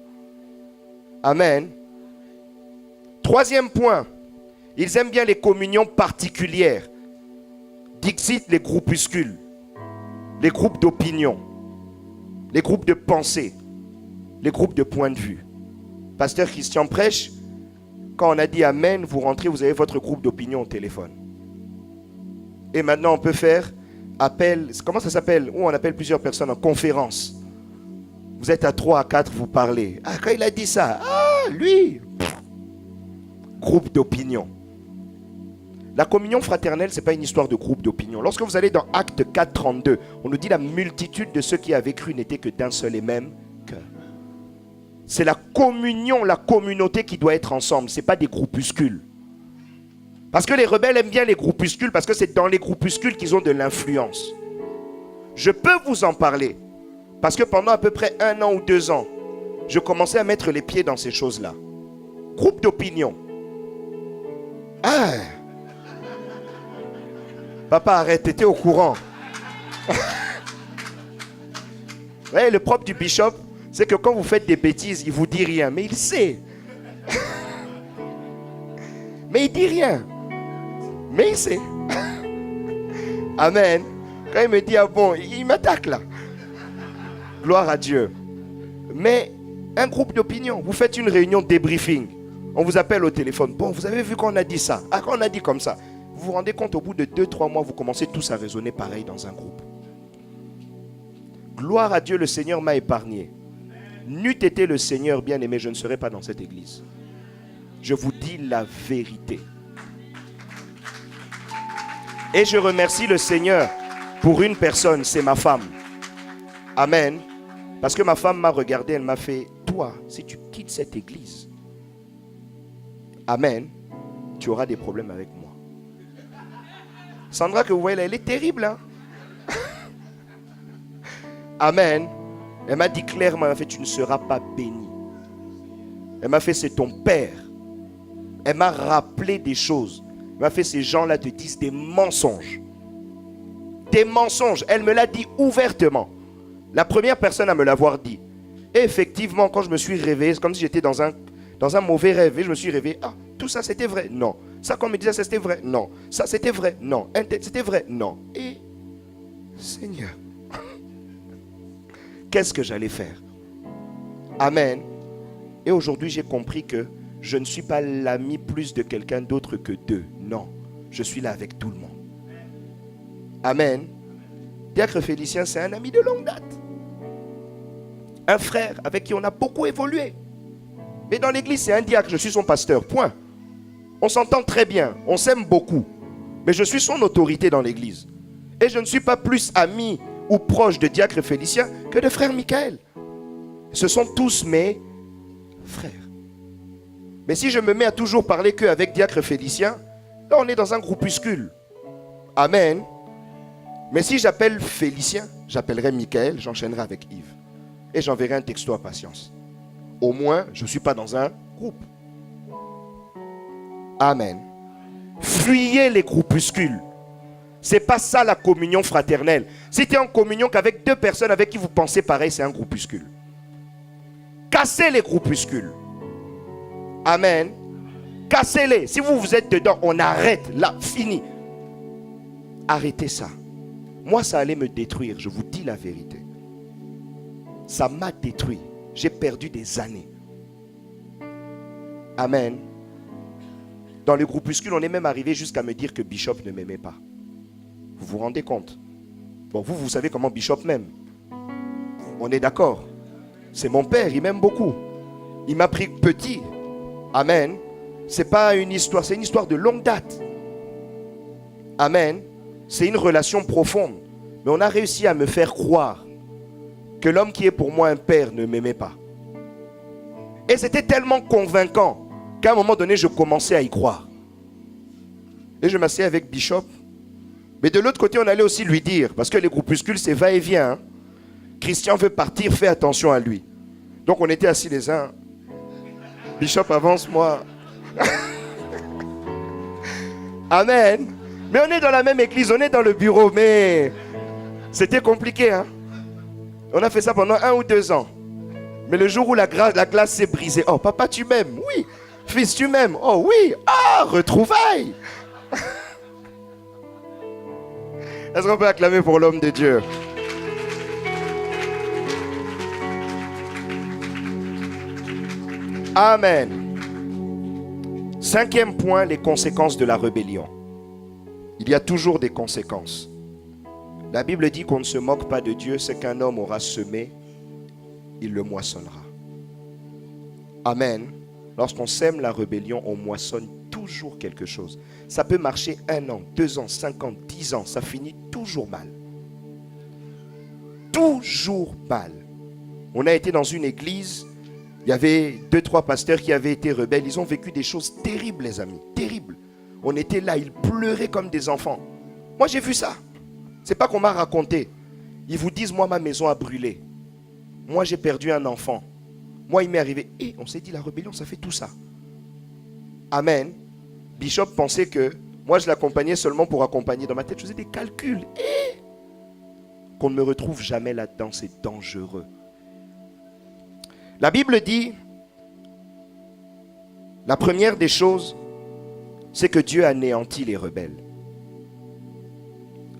Amen. 3e point. Ils aiment bien les communions particulières. Dixit les groupuscules. Les groupes d'opinion. les groupes de pensée, les groupes de point de vue. Pasteur Christian prêche, quand on a dit Amen, vous rentrez, vous avez votre groupe d'opinion au téléphone. Et maintenant, on peut faire appel, comment ça s'appelle? Où on appelle plusieurs personnes en conférence. Vous êtes à 3, à 4, vous parlez. Ah, quand il a dit ça, ah, lui, groupe d'opinion. La communion fraternelle, ce n'est pas une histoire de groupe d'opinion. Lorsque vous allez dans Actes 4, 32, on nous dit la multitude de ceux qui avaient cru n'était que d'un seul et même cœur. C'est la communion, la communauté qui doit être ensemble. Ce n'est pas des groupuscules. Parce que les rebelles aiment bien les groupuscules, parce que c'est dans les groupuscules qu'ils ont de l'influence. Je peux vous en parler. Parce que pendant à peu près 1 an ou 2 ans, je commençais à mettre les pieds dans ces choses-là. Groupe d'opinion. Ah! Papa, arrête, t'étais au courant. Vous voyez, le propre du bishop, c'est que quand vous faites des bêtises, il ne vous dit rien, mais il sait. Mais il ne dit rien. Mais il sait. Amen. Quand il me dit, ah bon, il m'attaque là. Gloire à Dieu. Mais un groupe d'opinion, vous faites une réunion débriefing. On vous appelle au téléphone. Bon, vous avez vu qu'on a dit ça. Ah, qu'on a dit comme ça. Vous vous rendez compte, au bout de 2-3 mois, vous commencez tous à raisonner pareil dans un groupe. Gloire à Dieu, le Seigneur m'a épargné. N'eût été le Seigneur bien-aimé, je ne serais pas dans cette église. Je vous dis la vérité. Et je remercie le Seigneur pour une personne, c'est ma femme. Amen. Parce que ma femme m'a regardé, elle m'a fait, toi, si tu quittes cette église, amen, tu auras des problèmes avec moi. Sandra, que vous voyez là, elle est terrible. Hein? Amen. Elle m'a dit clairement, en fait, tu ne seras pas béni. Elle m'a fait, c'est ton père. Elle m'a rappelé des choses. Elle m'a fait, ces gens-là te disent des mensonges. Des mensonges. Elle me l'a dit ouvertement. La première personne à me l'avoir dit. Et effectivement, quand je me suis réveillé, c'est comme si j'étais dans un mauvais rêve. Et je me suis réveillé. Ah, tout ça c'était vrai? Non. Ça qu'on me disait, ça c'était vrai? Non. Ça c'était vrai? Non. C'était vrai? Non. Et, Seigneur, qu'est-ce que j'allais faire? Amen. Et aujourd'hui, j'ai compris que je ne suis pas l'ami plus de quelqu'un d'autre que d'eux. Non. Je suis là avec tout le monde. Amen. Diacre Félicien, c'est un ami de longue date. Un frère avec qui on a beaucoup évolué. Mais dans l'église, c'est un diacre, je suis son pasteur. Point. On s'entend très bien, on s'aime beaucoup. Mais je suis son autorité dans l'église. Et je ne suis pas plus ami ou proche de diacre Félicien que de frère Michael. Ce sont tous mes frères. Mais si je me mets à toujours parler qu'avec diacre Félicien, là on est dans un groupuscule. Amen. Mais si j'appelle Félicien, j'appellerai Michael, j'enchaînerai avec Yves. Et j'enverrai un texto à Patience. Au moins, je ne suis pas dans un groupe. Amen. Fuyez les groupuscules. Ce n'est pas ça la communion fraternelle. Si tu es en communion qu'avec 2 personnes avec qui vous pensez pareil, c'est un groupuscule. Cassez les groupuscules. Amen. Cassez-les. Si vous êtes dedans, on arrête. Là, fini. Arrêtez ça. Moi, ça allait me détruire. Je vous dis la vérité. Ça m'a détruit. J'ai perdu des années. Amen. Dans le groupuscule, on est même arrivé jusqu'à me dire que Bishop ne m'aimait pas. Vous vous rendez compte? Bon, vous savez comment Bishop m'aime. On est d'accord. C'est mon père, il m'aime beaucoup. Il m'a pris petit. Amen. C'est pas une histoire, c'est une histoire de longue date. Amen. C'est une relation profonde. Mais on a réussi à me faire croire que l'homme qui est pour moi un père ne m'aimait pas. Et c'était tellement convaincant qu'à un moment donné, je commençais à y croire. Et je m'asseyais avec Bishop. Mais de l'autre côté, on allait aussi lui dire, parce que les groupuscules, c'est va-et-vient. Hein. Christian veut partir, fais attention à lui. Donc on était assis les uns. Bishop avance, moi. Amen. Mais on est dans la même église, on est dans le bureau, mais c'était compliqué. Hein? On a fait ça pendant 1 ou 2 ans. Mais le jour où la glace s'est brisée, oh papa tu m'aimes, oui. Fils tu m'aimes, oh oui. Ah, retrouvailles. Est-ce qu'on peut acclamer pour l'homme de Dieu? Amen. Cinquième point, les conséquences de la rébellion. Il y a toujours des conséquences. La Bible dit qu'on ne se moque pas de Dieu, ce qu'un homme aura semé, il le moissonnera. Amen. Lorsqu'on sème la rébellion, on moissonne toujours quelque chose. Ça peut marcher 1 an, 2 ans, 5 ans, 10 ans, ça finit toujours mal. Toujours mal. On a été dans une église, il y avait 2-3 pasteurs qui avaient été rebelles. Ils ont vécu des choses terribles, les amis, terribles. On était là, ils pleuraient comme des enfants. Moi, j'ai vu ça. C'est pas qu'on m'a raconté. Ils vous disent, moi, ma maison a brûlé. Moi, j'ai perdu un enfant. Moi, il m'est arrivé. Et on s'est dit, la rébellion, ça fait tout ça. Amen. Bishop pensait que moi, je l'accompagnais seulement pour accompagner. Dans ma tête, je faisais des calculs. Et qu'on ne me retrouve jamais là-dedans, c'est dangereux. La Bible dit, la première des choses, c'est que Dieu anéantit les rebelles.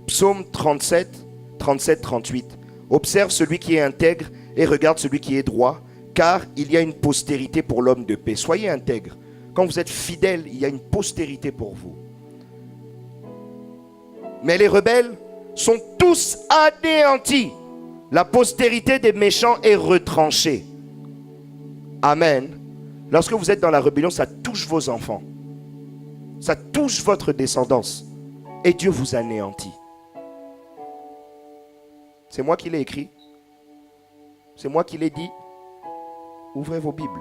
Psaume 37, 38. Observe celui qui est intègre et regarde celui qui est droit, car il y a une postérité pour l'homme de paix. Soyez intègre. Quand vous êtes fidèle, il y a une postérité pour vous. Mais les rebelles sont tous anéantis. La postérité des méchants est retranchée. Amen. Lorsque vous êtes dans la rébellion, ça touche vos enfants. Ça touche votre descendance. Et Dieu vous anéantit. C'est moi qui l'ai écrit. C'est moi qui l'ai dit. Ouvrez vos Bibles.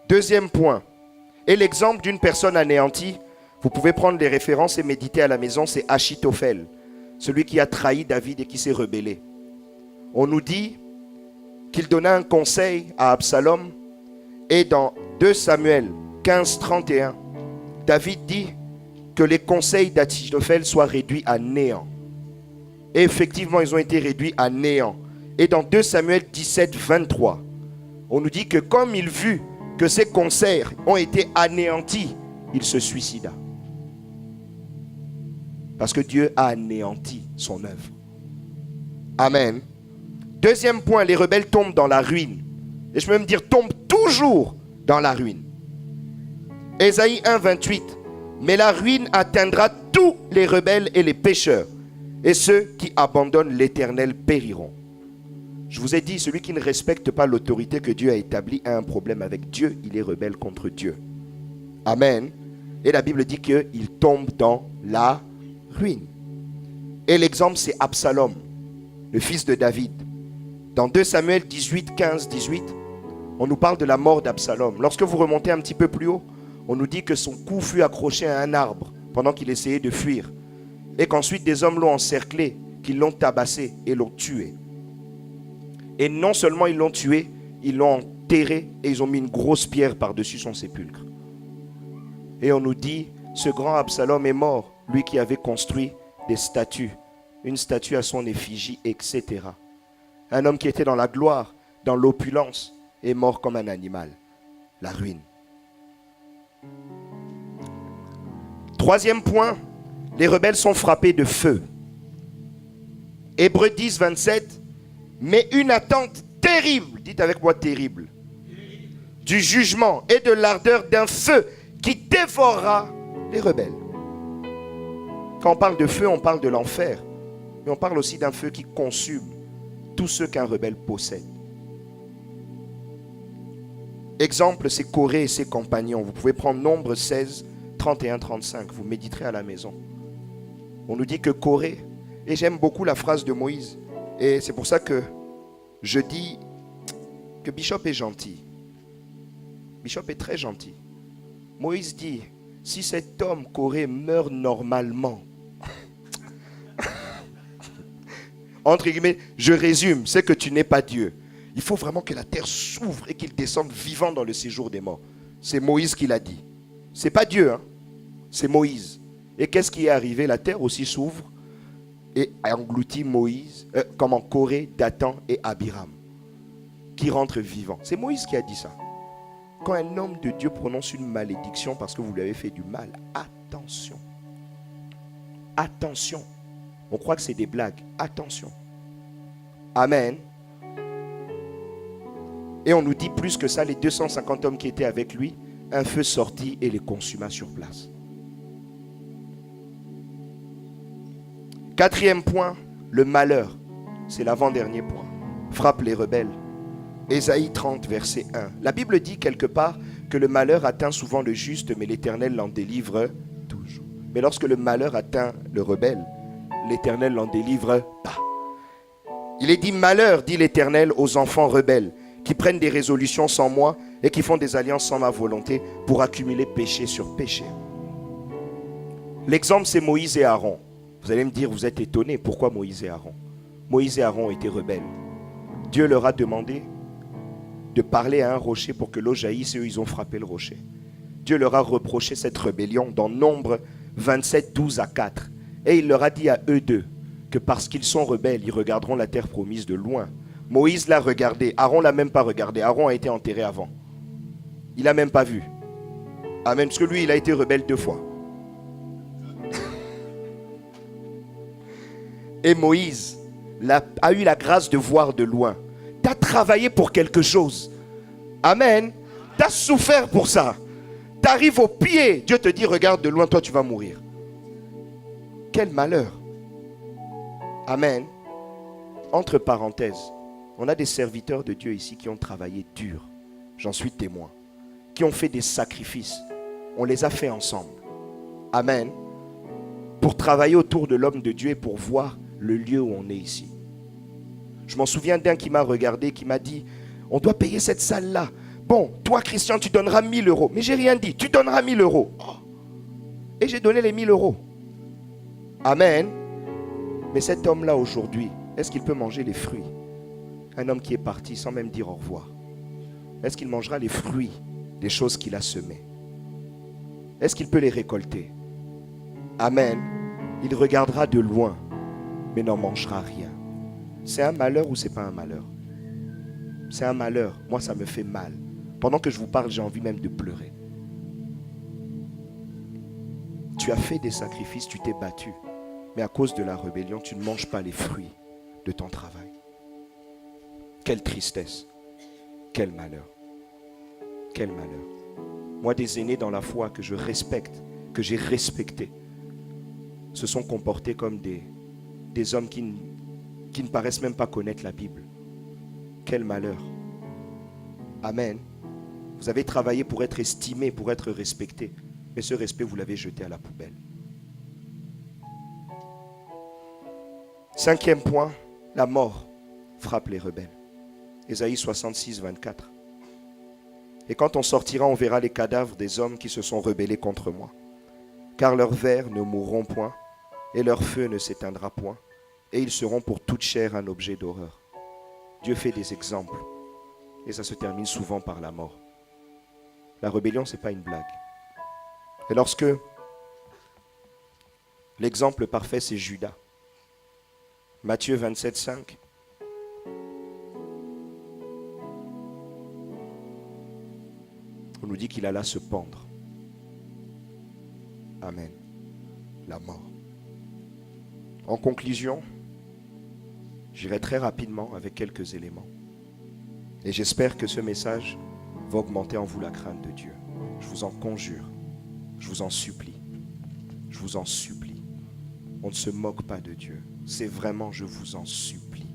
Deuxième point. Et l'exemple d'une personne anéantie, vous pouvez prendre les références et méditer à la maison, c'est Achitophel, celui qui a trahi David et qui s'est rebellé. On nous dit qu'il donna un conseil à Absalom et dans 2 Samuel 15, 31, David dit que les conseils d'Achitophel soient réduits à néant. Et effectivement, ils ont été réduits à néant. Et dans 2 Samuel 17, 23, on nous dit que comme il vit que ses conseils ont été anéantis, il se suicida. Parce que Dieu a anéanti son œuvre. Amen. Deuxième point, les rebelles tombent dans la ruine. Et je peux même dire, tombent toujours dans la ruine. Ésaïe 1, 28. Mais la ruine atteindra tous les rebelles et les pécheurs. Et ceux qui abandonnent l'Éternel périront. Je vous ai dit, celui qui ne respecte pas l'autorité que Dieu a établie a un problème avec Dieu. Il est rebelle contre Dieu. Amen. Et la Bible dit qu'il tombe dans la ruine. Et l'exemple, c'est Absalom, le fils de David. Dans 2 Samuel 18, 15, 18, on nous parle de la mort d'Absalom. Lorsque vous remontez un petit peu plus haut, on nous dit que son cou fut accroché à un arbre pendant qu'il essayait de fuir. Et qu'ensuite des hommes l'ont encerclé, qu'ils l'ont tabassé et l'ont tué. Et non seulement ils l'ont tué, ils l'ont enterré et ils ont mis une grosse pierre par-dessus son sépulcre. Et on nous dit, ce grand Absalom est mort, lui qui avait construit des statues, une statue à son effigie, etc. Un homme qui était dans la gloire, dans l'opulence, est mort comme un animal. La ruine. Troisième point, les rebelles sont frappés de feu. Hébreux 10, 27, mais une attente terrible, dites avec moi terrible, du jugement et de l'ardeur d'un feu qui dévorera les rebelles. Quand on parle de feu, on parle de l'enfer, mais on parle aussi d'un feu qui consume tous ceux qu'un rebelle possède. Exemple, c'est Corée et ses compagnons. Vous pouvez prendre Nombre 16, 31, 35. Vous méditerez à la maison. On nous dit que Corée, et j'aime beaucoup la phrase de Moïse, et c'est pour ça que je dis que Bishop est gentil. Bishop est très gentil. Moïse dit, si cet homme Corée meurt normalement, entre guillemets, je résume, c'est que tu n'es pas Dieu. Il faut vraiment que la terre s'ouvre et qu'il descende vivant dans le séjour des morts. C'est Moïse qui l'a dit. C'est pas Dieu, hein? C'est Moïse. Et qu'est-ce qui est arrivé? La terre aussi s'ouvre et engloutit Moïse, comme en Corée, Dathan et Abiram, qui rentrent vivants. C'est Moïse qui a dit ça. Quand un homme de Dieu prononce une malédiction parce que vous lui avez fait du mal, attention. Attention. On croit que c'est des blagues. Attention. Amen. Et on nous dit plus que ça, les 250 hommes qui étaient avec lui, un feu sortit et les consuma sur place. Quatrième point, le malheur. C'est l'avant-dernier point. Frappe les rebelles. Ésaïe 30, verset 1. La Bible dit quelque part que le malheur atteint souvent le juste, mais l'Éternel l'en délivre toujours. Mais lorsque le malheur atteint le rebelle, l'Éternel l'en délivre pas. Il est dit malheur, dit l'Éternel, aux enfants rebelles, qui prennent des résolutions sans moi et qui font des alliances sans ma volonté pour accumuler péché sur péché. L'exemple, c'est Moïse et Aaron. Vous allez me dire, vous êtes étonnés, pourquoi Moïse et Aaron? Moïse et Aaron étaient rebelles. Dieu leur a demandé de parler à un rocher pour que l'eau jaillisse et eux, ils ont frappé le rocher. Dieu leur a reproché cette rébellion dans Nombre 27, 12 à 4. Et il leur a dit à eux deux que parce qu'ils sont rebelles, ils regarderont la terre promise de loin. Moïse l'a regardé, Aaron l'a même pas regardé. Aaron a été enterré avant. Il n'a même pas vu. Amen, parce que lui, il a été rebelle 2 fois. Et Moïse a eu la grâce de voir de loin. Tu as travaillé pour quelque chose. Amen. Tu as souffert pour ça. Tu arrives au pied. Dieu te dit, regarde de loin, toi tu vas mourir. Quel malheur. Amen. Entre parenthèses, on a des serviteurs de Dieu ici qui ont travaillé dur. J'en suis témoin. Qui ont fait des sacrifices. On les a fait ensemble. Amen. Pour travailler autour de l'homme de Dieu et pour voir le lieu où on est ici. Je m'en souviens d'un qui m'a regardé, qui m'a dit, on doit payer cette salle-là. Bon, toi Christian, tu donneras 1000 euros. Mais j'ai rien dit, tu donneras 1000 euros. Oh. Et j'ai donné les 1000 euros. Amen. Mais cet homme-là aujourd'hui, est-ce qu'il peut manger les fruits? Un homme qui est parti sans même dire au revoir. Est-ce qu'il mangera les fruits des choses qu'il a semées? Est-ce qu'il peut les récolter? Amen. Il regardera de loin, mais n'en mangera rien. C'est un malheur ou c'est pas un malheur? C'est un malheur. Moi, ça me fait mal. Pendant que je vous parle, j'ai envie même de pleurer. Tu as fait des sacrifices, tu t'es battu. Mais à cause de la rébellion, tu ne manges pas les fruits de ton travail. Quelle tristesse. Quel malheur. Quel malheur. Moi, des aînés dans la foi que je respecte, que j'ai respectés, se sont comportés comme des hommes qui ne paraissent même pas connaître la Bible. Quel malheur. Amen. Vous avez travaillé pour être estimé, pour être respecté. Mais ce respect, vous l'avez jeté à la poubelle. 5e point, la mort frappe les rebelles. Ésaïe 66, 24. Et quand on sortira, on verra les cadavres des hommes qui se sont rebellés contre moi. Car leurs vers ne mourront point, et leur feu ne s'éteindra point, et ils seront pour toute chair un objet d'horreur. Dieu fait des exemples, et ça se termine souvent par la mort. La rébellion, ce n'est pas une blague. Et lorsque l'exemple parfait, c'est Judas. Matthieu 27, 5. On nous dit qu'il alla se pendre. Amen. La mort. En conclusion, j'irai très rapidement avec quelques éléments. Et j'espère que ce message va augmenter en vous la crainte de Dieu. Je vous en conjure. Je vous en supplie. Je vous en supplie. On ne se moque pas de Dieu. C'est vraiment, je vous en supplie.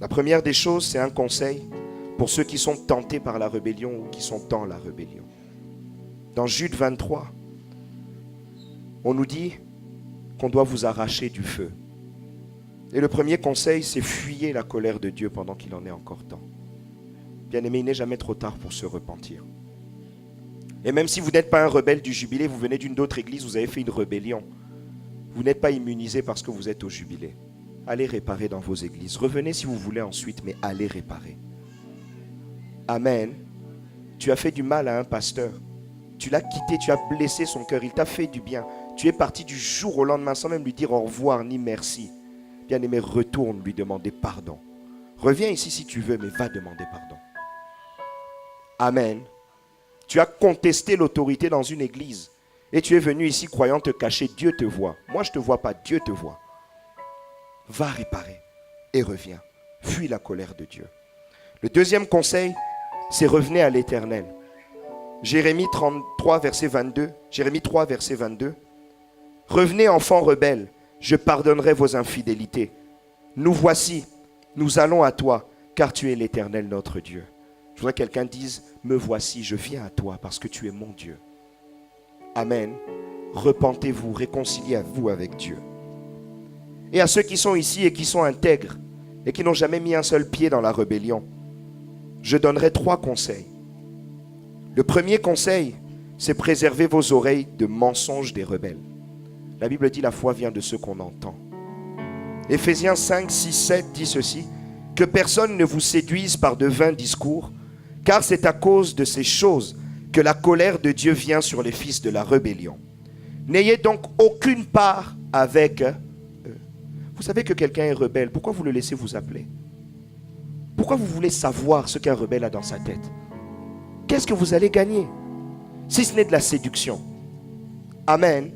La première des choses, c'est un conseil pour ceux qui sont tentés par la rébellion ou qui sont dans la rébellion. Dans Jude 23, on nous dit qu'on doit vous arracher du feu. Et le premier conseil, c'est fuyez la colère de Dieu pendant qu'il en est encore temps. Bien-aimé, il n'est jamais trop tard pour se repentir. Et même si vous n'êtes pas un rebelle du jubilé, vous venez d'une autre église, vous avez fait une rébellion. Vous n'êtes pas immunisé parce que vous êtes au jubilé. Allez réparer dans vos églises. Revenez si vous voulez ensuite, mais allez réparer. Amen. Tu as fait du mal à un pasteur. Tu l'as quitté, tu as blessé son cœur. Il t'a fait du bien. Tu es parti du jour au lendemain sans même lui dire au revoir ni merci. Bien-aimé, retourne lui demander pardon. Reviens ici si tu veux, mais va demander pardon. Amen. Tu as contesté l'autorité dans une église. Et tu es venu ici croyant te cacher. Dieu te voit. Moi, je ne te vois pas. Dieu te voit. Va réparer et reviens. Fuis la colère de Dieu. Le deuxième conseil, c'est revenez à l'Éternel. Jérémie 33, verset 22. Jérémie 3, verset 22. Revenez, enfants rebelles, je pardonnerai vos infidélités. Nous voici, nous allons à toi, car tu es l'Éternel notre Dieu. Je voudrais que quelqu'un dise, me voici, je viens à toi, parce que tu es mon Dieu. Amen. Repentez-vous, réconciliez-vous avec Dieu. Et à ceux qui sont ici et qui sont intègres, et qui n'ont jamais mis un seul pied dans la rébellion, je donnerai 3 conseils. Le premier conseil, c'est préserver vos oreilles de mensonges des rebelles. La Bible dit la foi vient de ce qu'on entend. Éphésiens 5, 6, 7 dit ceci, que personne ne vous séduise par de vains discours, car c'est à cause de ces choses que la colère de Dieu vient sur les fils de la rébellion. N'ayez donc aucune part avec eux. Vous savez que quelqu'un est rebelle, pourquoi vous le laissez vous appeler? Pourquoi vous voulez savoir ce qu'un rebelle a dans sa tête? Qu'est-ce que vous allez gagner si ce n'est de la séduction? Amen.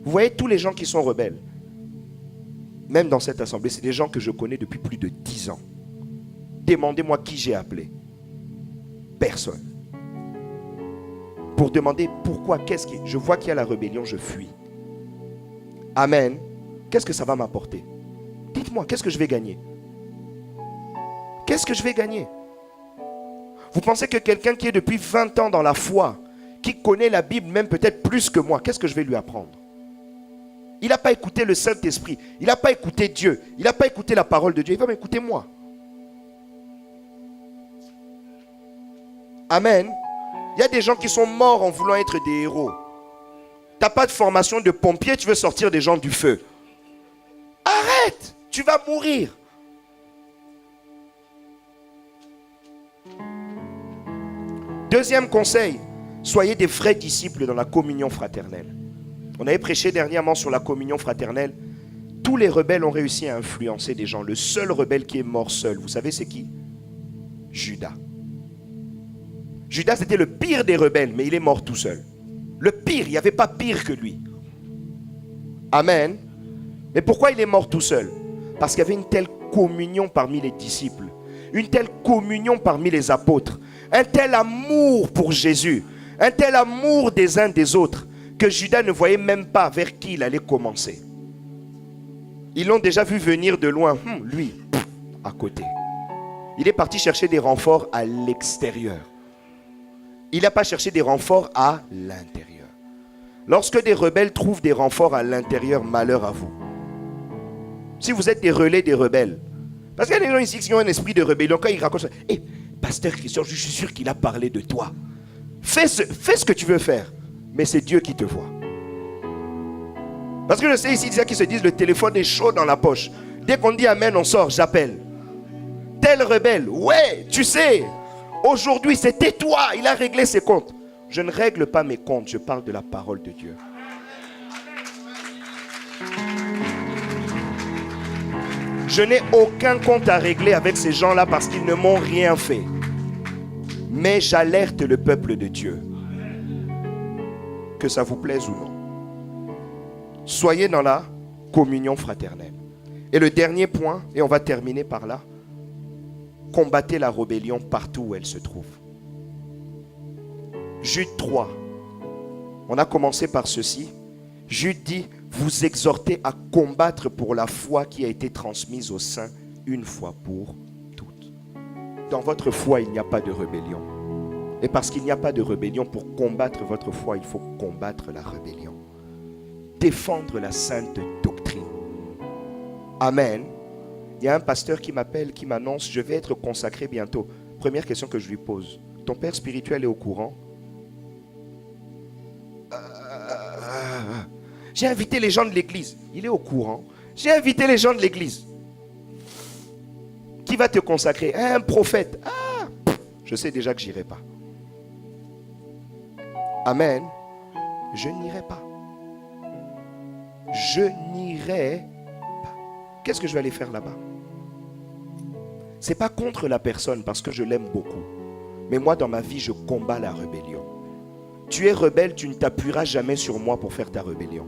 Vous voyez tous les gens qui sont rebelles, même dans cette assemblée, c'est des gens que je connais depuis plus de 10 ans. Demandez-moi qui j'ai appelé. Personne. Pour demander pourquoi, je vois qu'il y a la rébellion, je fuis. Amen. Qu'est-ce que ça va m'apporter? Dites-moi, qu'est-ce que je vais gagner? Qu'est-ce que je vais gagner? Vous pensez que quelqu'un qui est depuis 20 ans dans la foi, qui connaît la Bible même peut-être plus que moi, qu'est-ce que je vais lui apprendre? Il n'a pas écouté le Saint-Esprit, il n'a pas écouté Dieu, il n'a pas écouté la parole de Dieu, il va m'écouter moi. Amen. Il y a des gens qui sont morts en voulant être des héros. Tu n'as pas de formation de pompier, tu veux sortir des gens du feu. Arrête, tu vas mourir. Deuxième conseil, soyez des vrais disciples dans la communion fraternelle. On avait prêché dernièrement sur la communion fraternelle. Tous les rebelles ont réussi à influencer des gens. Le seul rebelle qui est mort seul, vous savez c'est qui? Judas. Judas c'était le pire des rebelles, mais il est mort tout seul. Le pire, il n'y avait pas pire que lui. Amen. Mais pourquoi il est mort tout seul? Parce qu'il y avait une telle communion parmi les disciples, une telle communion parmi les apôtres, un tel amour pour Jésus, un tel amour des uns des autres, que Judas ne voyait même pas vers qui il allait commencer. Ils l'ont déjà vu venir de loin, lui, à côté. Il est parti chercher des renforts à l'extérieur. Il n'a pas cherché des renforts à l'intérieur. Lorsque des rebelles trouvent des renforts à l'intérieur, malheur à vous. Si vous êtes des relais des rebelles, parce qu'il y a des gens ici qui ont un esprit de rébellion, quand ils racontent ça, pasteur Christian, je suis sûr qu'il a parlé de toi. Fais ce que tu veux faire, mais c'est Dieu qui te voit. Parce que je sais ici, il y a qui se disent le téléphone est chaud dans la poche. Dès qu'on dit amen, on sort, j'appelle. Tel rebelle, ouais, tu sais, aujourd'hui c'était toi, il a réglé ses comptes. Je ne règle pas mes comptes, je parle de la parole de Dieu. Je n'ai aucun compte à régler avec ces gens-là parce qu'ils ne m'ont rien fait. Mais j'alerte le peuple de Dieu. Que ça vous plaise ou non. Soyez dans la communion fraternelle. Et le dernier point, et on va terminer par là, combattez la rébellion partout où elle se trouve. Jude 3. On a commencé par ceci. Jude dit, vous exhortez à combattre pour la foi qui a été transmise aux saints une fois pour toutes. Dans votre foi, il n'y a pas de rébellion. Et parce qu'il n'y a pas de rébellion, pour combattre votre foi, il faut combattre la rébellion. Défendre la sainte doctrine. Amen. Il y a un pasteur qui m'appelle, qui m'annonce, je vais être consacré bientôt. Première question que je lui pose. Ton père spirituel est au courant? J'ai invité les gens de l'église. Il est au courant. J'ai invité les gens de l'église. Qui va te consacrer? Un prophète. Je sais déjà que j'irai pas. Amen. Je n'irai pas. Je n'irai pas. Qu'est-ce que je vais aller faire là-bas? C'est pas contre la personne parce que je l'aime beaucoup. Mais moi, dans ma vie, je combats la rébellion. Tu es rebelle, tu ne t'appuieras jamais sur moi pour faire ta rébellion.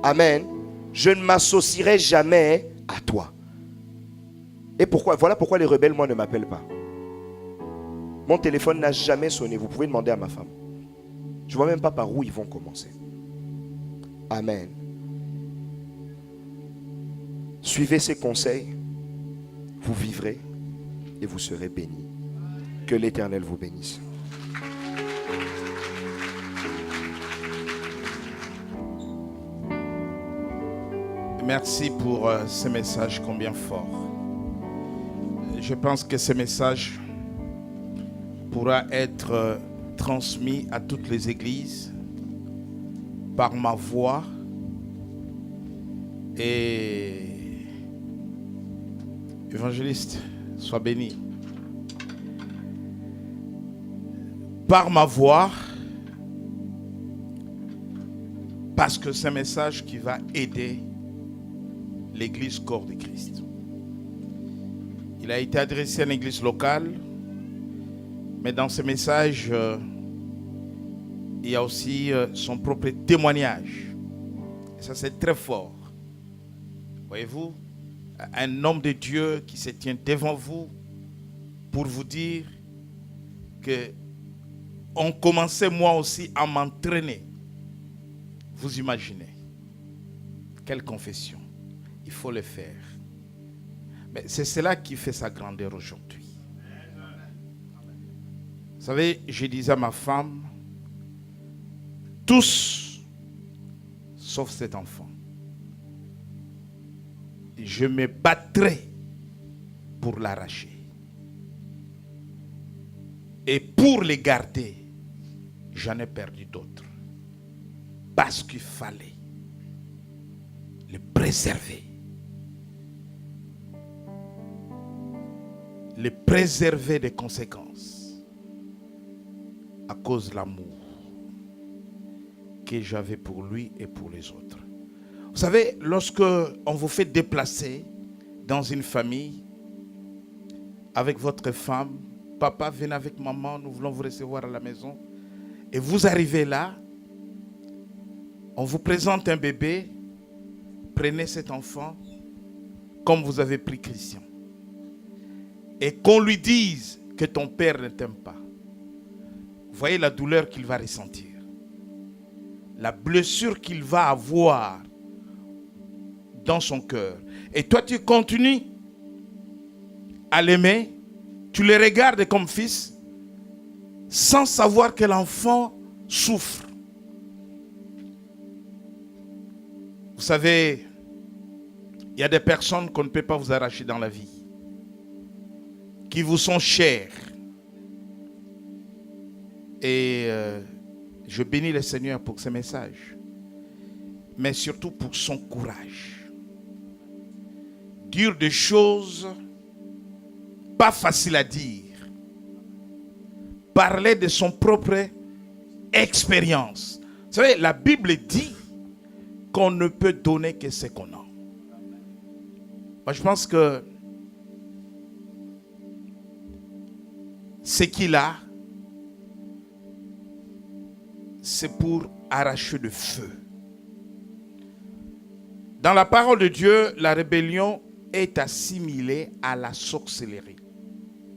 Amen. Je ne m'associerai jamais à toi. Et pourquoi? Voilà pourquoi les rebelles, moi, ne m'appellent pas. Mon téléphone n'a jamais sonné. Vous pouvez demander à ma femme. Je ne vois même pas par où ils vont commencer. Amen. Suivez ces conseils. Vous vivrez et vous serez bénis. Que l'Éternel vous bénisse. Merci pour ce message combien fort. Je pense que ce message pourra être transmis à toutes les églises par ma voix et évangéliste, sois béni. Par ma voix, parce que c'est un message qui va aider l'église corps de Christ. Il a été adressé à une église locale, mais dans ce message, il y a aussi son propre témoignage. Et ça, c'est très fort. Voyez-vous, un homme de Dieu qui se tient devant vous pour vous dire que on commençait moi aussi à m'entraîner. Vous imaginez. Quelle confession. Il faut le faire. Mais c'est cela qui fait sa grandeur aujourd'hui. Vous savez, je disais à ma femme, tous, sauf cet enfant, je me battrai pour l'arracher. Et pour les garder, j'en ai perdu d'autres. Parce qu'il fallait le préserver. Le préserver des conséquences à cause de l'amour que j'avais pour lui et pour les autres. Vous savez, lorsque on vous fait déplacer dans une famille avec votre femme, papa, venez avec maman, nous voulons vous recevoir à la maison. Et vous arrivez là, on vous présente un bébé, prenez cet enfant comme vous avez pris Christian. Et qu'on lui dise que ton père ne t'aime pas. Vous voyez la douleur qu'il va ressentir. La blessure qu'il va avoir dans son cœur. Et toi, tu continues à l'aimer. Tu le regardes comme fils sans savoir que l'enfant souffre. Vous savez, il y a des personnes qu'on ne peut pas vous arracher dans la vie, qui vous sont chères. Et je bénis le Seigneur pour ce message, mais surtout pour son courage. Dire des choses pas faciles à dire. Parler de son propre expérience. Vous savez, la Bible dit qu'on ne peut donner que ce qu'on a. Moi, je pense que ce qu'il a, c'est pour arracher le feu. Dans la parole de Dieu, la rébellion est assimilée à la sorcellerie.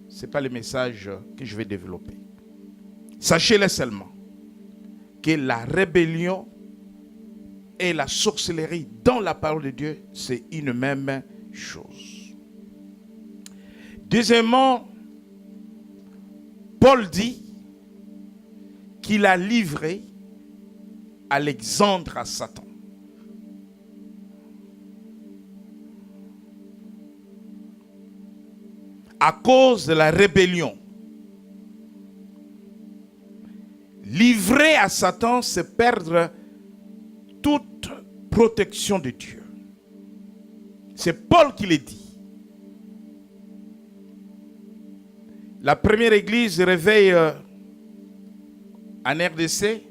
Ce n'est pas le message que je vais développer. Sachez-le seulement que la rébellion et la sorcellerie dans la parole de Dieu, c'est une même chose. Deuxièmement, Paul dit qu'il a livré Alexandre à Satan. À cause de la rébellion. Livrer à Satan, c'est perdre toute protection de Dieu. C'est Paul qui le dit. La première église réveille en RDC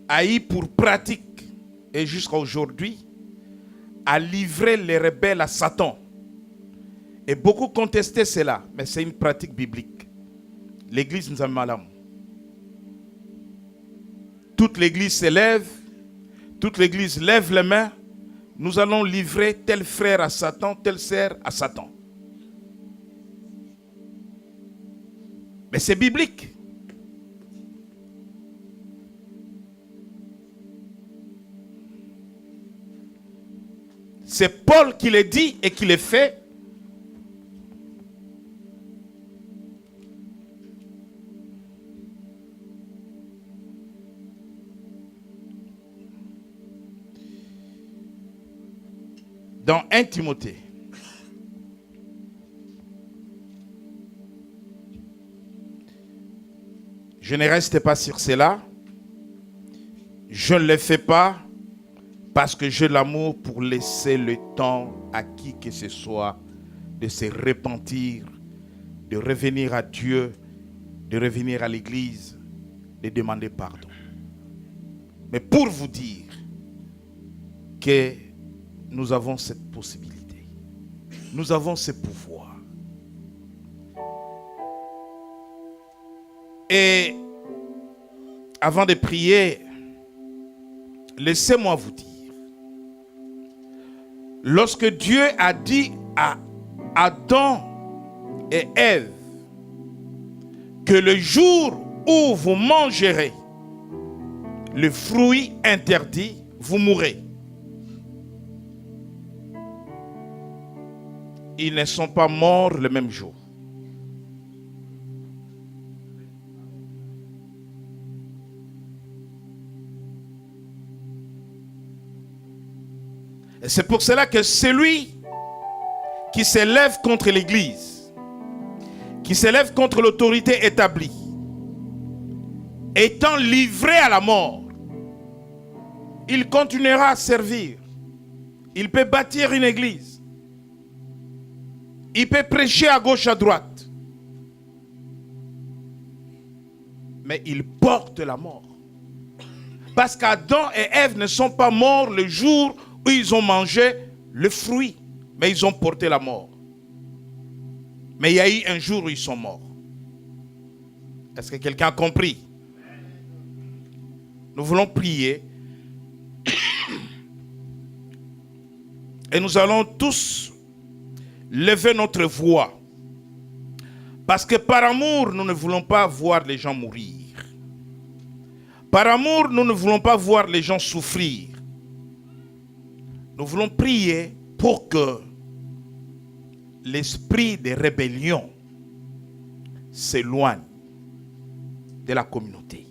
a eu pour pratique, et jusqu'à aujourd'hui, à livrer les rebelles à Satan. Et beaucoup contestaient cela, mais c'est une pratique biblique. L'église nous a malam. Toute l'église se lève, toute l'église lève les mains. Nous allons livrer tel frère à Satan, telle sœur à Satan. Mais c'est biblique. C'est Paul qui le dit et qui le fait. Dans 1 Timothée. Je ne reste pas sur cela. Je ne le fais pas parce que j'ai l'amour pour laisser le temps à qui que ce soit de se repentir, de revenir à Dieu, de revenir à l'église, de demander pardon. Mais pour vous dire que nous avons cette possibilité, nous avons ce pouvoir. Et avant de prier, laissez-moi vous dire, lorsque Dieu a dit à Adam et Ève que le jour où vous mangerez le fruit interdit, vous mourrez. Ils ne sont pas morts le même jour. Et c'est pour cela que celui qui s'élève contre l'Église, qui s'élève contre l'autorité établie, étant livré à la mort, il continuera à servir. Il peut bâtir une église. Il peut prêcher à gauche, à droite. Mais il porte la mort. Parce qu'Adam et Ève ne sont pas morts le jour où ils ont mangé le fruit. Mais ils ont porté la mort. Mais il y a eu un jour où ils sont morts. Est-ce que quelqu'un a compris? Nous voulons prier. Et nous allons tous lever notre voix. Parce que par amour, nous ne voulons pas voir les gens mourir. Par amour, nous ne voulons pas voir les gens souffrir. Nous voulons prier pour que l'esprit de rébellion s'éloigne de la communauté.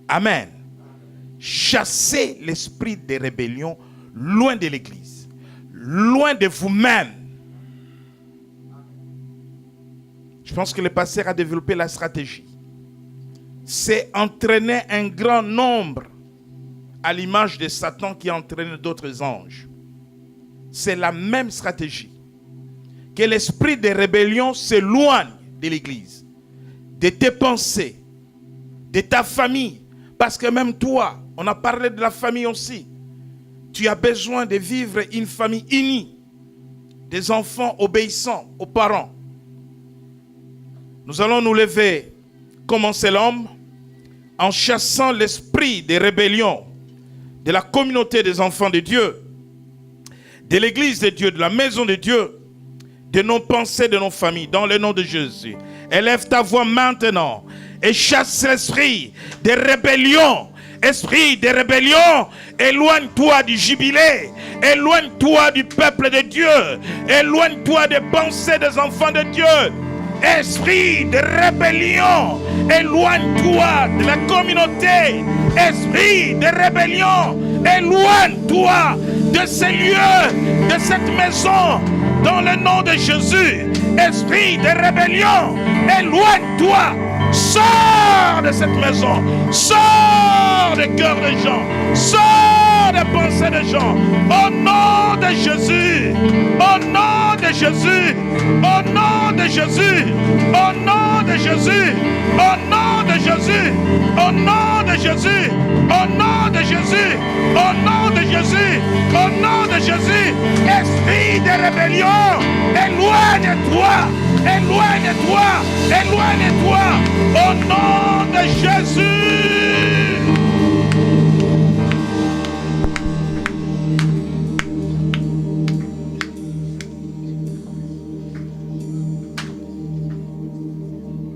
Amen. Chassez l'esprit de rébellion loin de l'église, loin de vous-même. Je pense que le pasteur a développé la stratégie. C'est entraîner un grand nombre à l'image de Satan qui entraîne d'autres anges. C'est la même stratégie. Que l'esprit de rébellion s'éloigne de l'église, de tes pensées, de ta famille. Parce que même toi, on a parlé de la famille aussi. Tu as besoin de vivre une famille unie, des enfants obéissants aux parents. Nous allons nous lever comme un seul homme en chassant l'esprit de rébellion de la communauté des enfants de Dieu, de l'église de Dieu, de la maison de Dieu, de nos pensées, de nos familles, dans le nom de Jésus. Élève ta voix maintenant et chasse l'esprit de rébellion. Esprit de rébellion, éloigne-toi du jubilé, éloigne-toi du peuple de Dieu, éloigne-toi des pensées des enfants de Dieu. Esprit de rébellion, éloigne-toi de la communauté. Esprit de rébellion, éloigne-toi de ces lieux, de cette maison, dans le nom de Jésus. Esprit de rébellion, éloigne-toi. Sors de cette maison, sors des cœurs des gens, sors des pensées des gens. Au nom de Jésus, au nom de Jésus, au nom de Jésus, au nom de Jésus, au nom de Jésus, au nom de Jésus, au nom de Jésus, au nom de Jésus, au nom de Jésus. Esprit de rébellion, éloigne-toi, éloigne-toi, éloigne-toi, au nom de Jésus.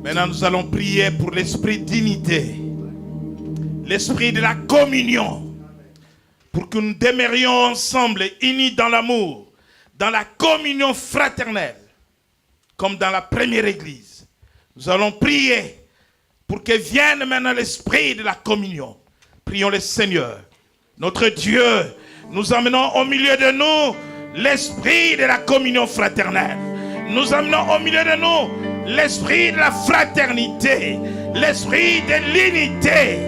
Maintenant, nous allons prier pour l'esprit d'unité, l'esprit de la communion, pour que nous demeurions ensemble, unis dans l'amour, dans la communion fraternelle, comme dans la première église. Nous allons prier pour que vienne maintenant l'esprit de la communion. Prions le Seigneur. Notre Dieu, nous amenons au milieu de nous l'esprit de la communion fraternelle. Nous amenons au milieu de nous l'esprit de la fraternité, l'esprit de l'unité,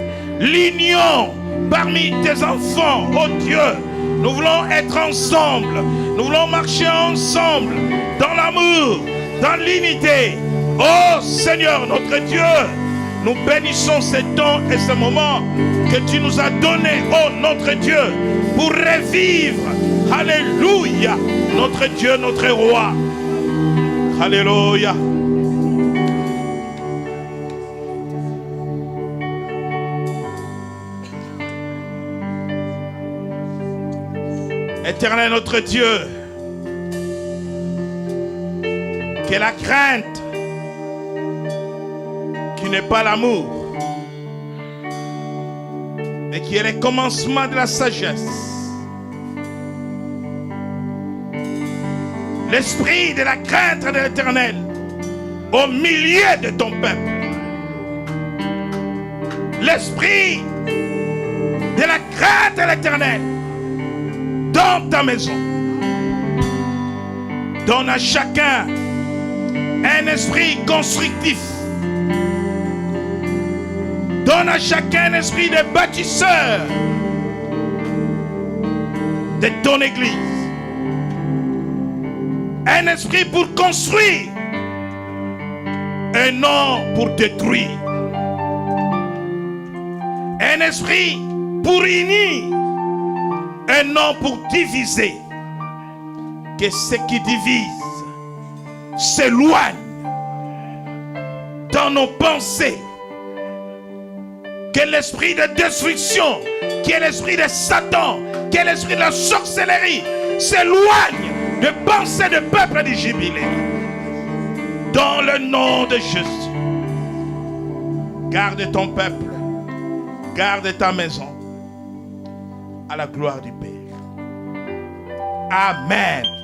l'union parmi tes enfants, oh Dieu. Nous voulons être ensemble, nous voulons marcher ensemble dans l'amour, dans l'unité. Oh Seigneur, notre Dieu, nous bénissons ce temps et ce moment que tu nous as donné, oh notre Dieu, pour revivre. Alléluia, notre Dieu, notre roi. Alléluia. Éternel notre Dieu, que la crainte qui n'est pas l'amour, mais qui est le commencement de la sagesse, l'esprit de la crainte de l'Éternel au milieu de ton peuple, l'esprit de la crainte de l'Éternel dans ta maison. Donne à chacun un esprit constructif. Donne à chacun un esprit de bâtisseur de ton église. Un esprit pour construire et non pour détruire. Un esprit pour unir et non pour diviser. Que ce qui divise s'éloigne dans nos pensées. Que l'esprit de destruction, qui est l'esprit de Satan, qui est l'esprit de la sorcellerie, s'éloigne de pensées de peuple du jubilé. Dans le nom de Jésus, garde ton peuple, garde ta maison, à la gloire du Père. Amen.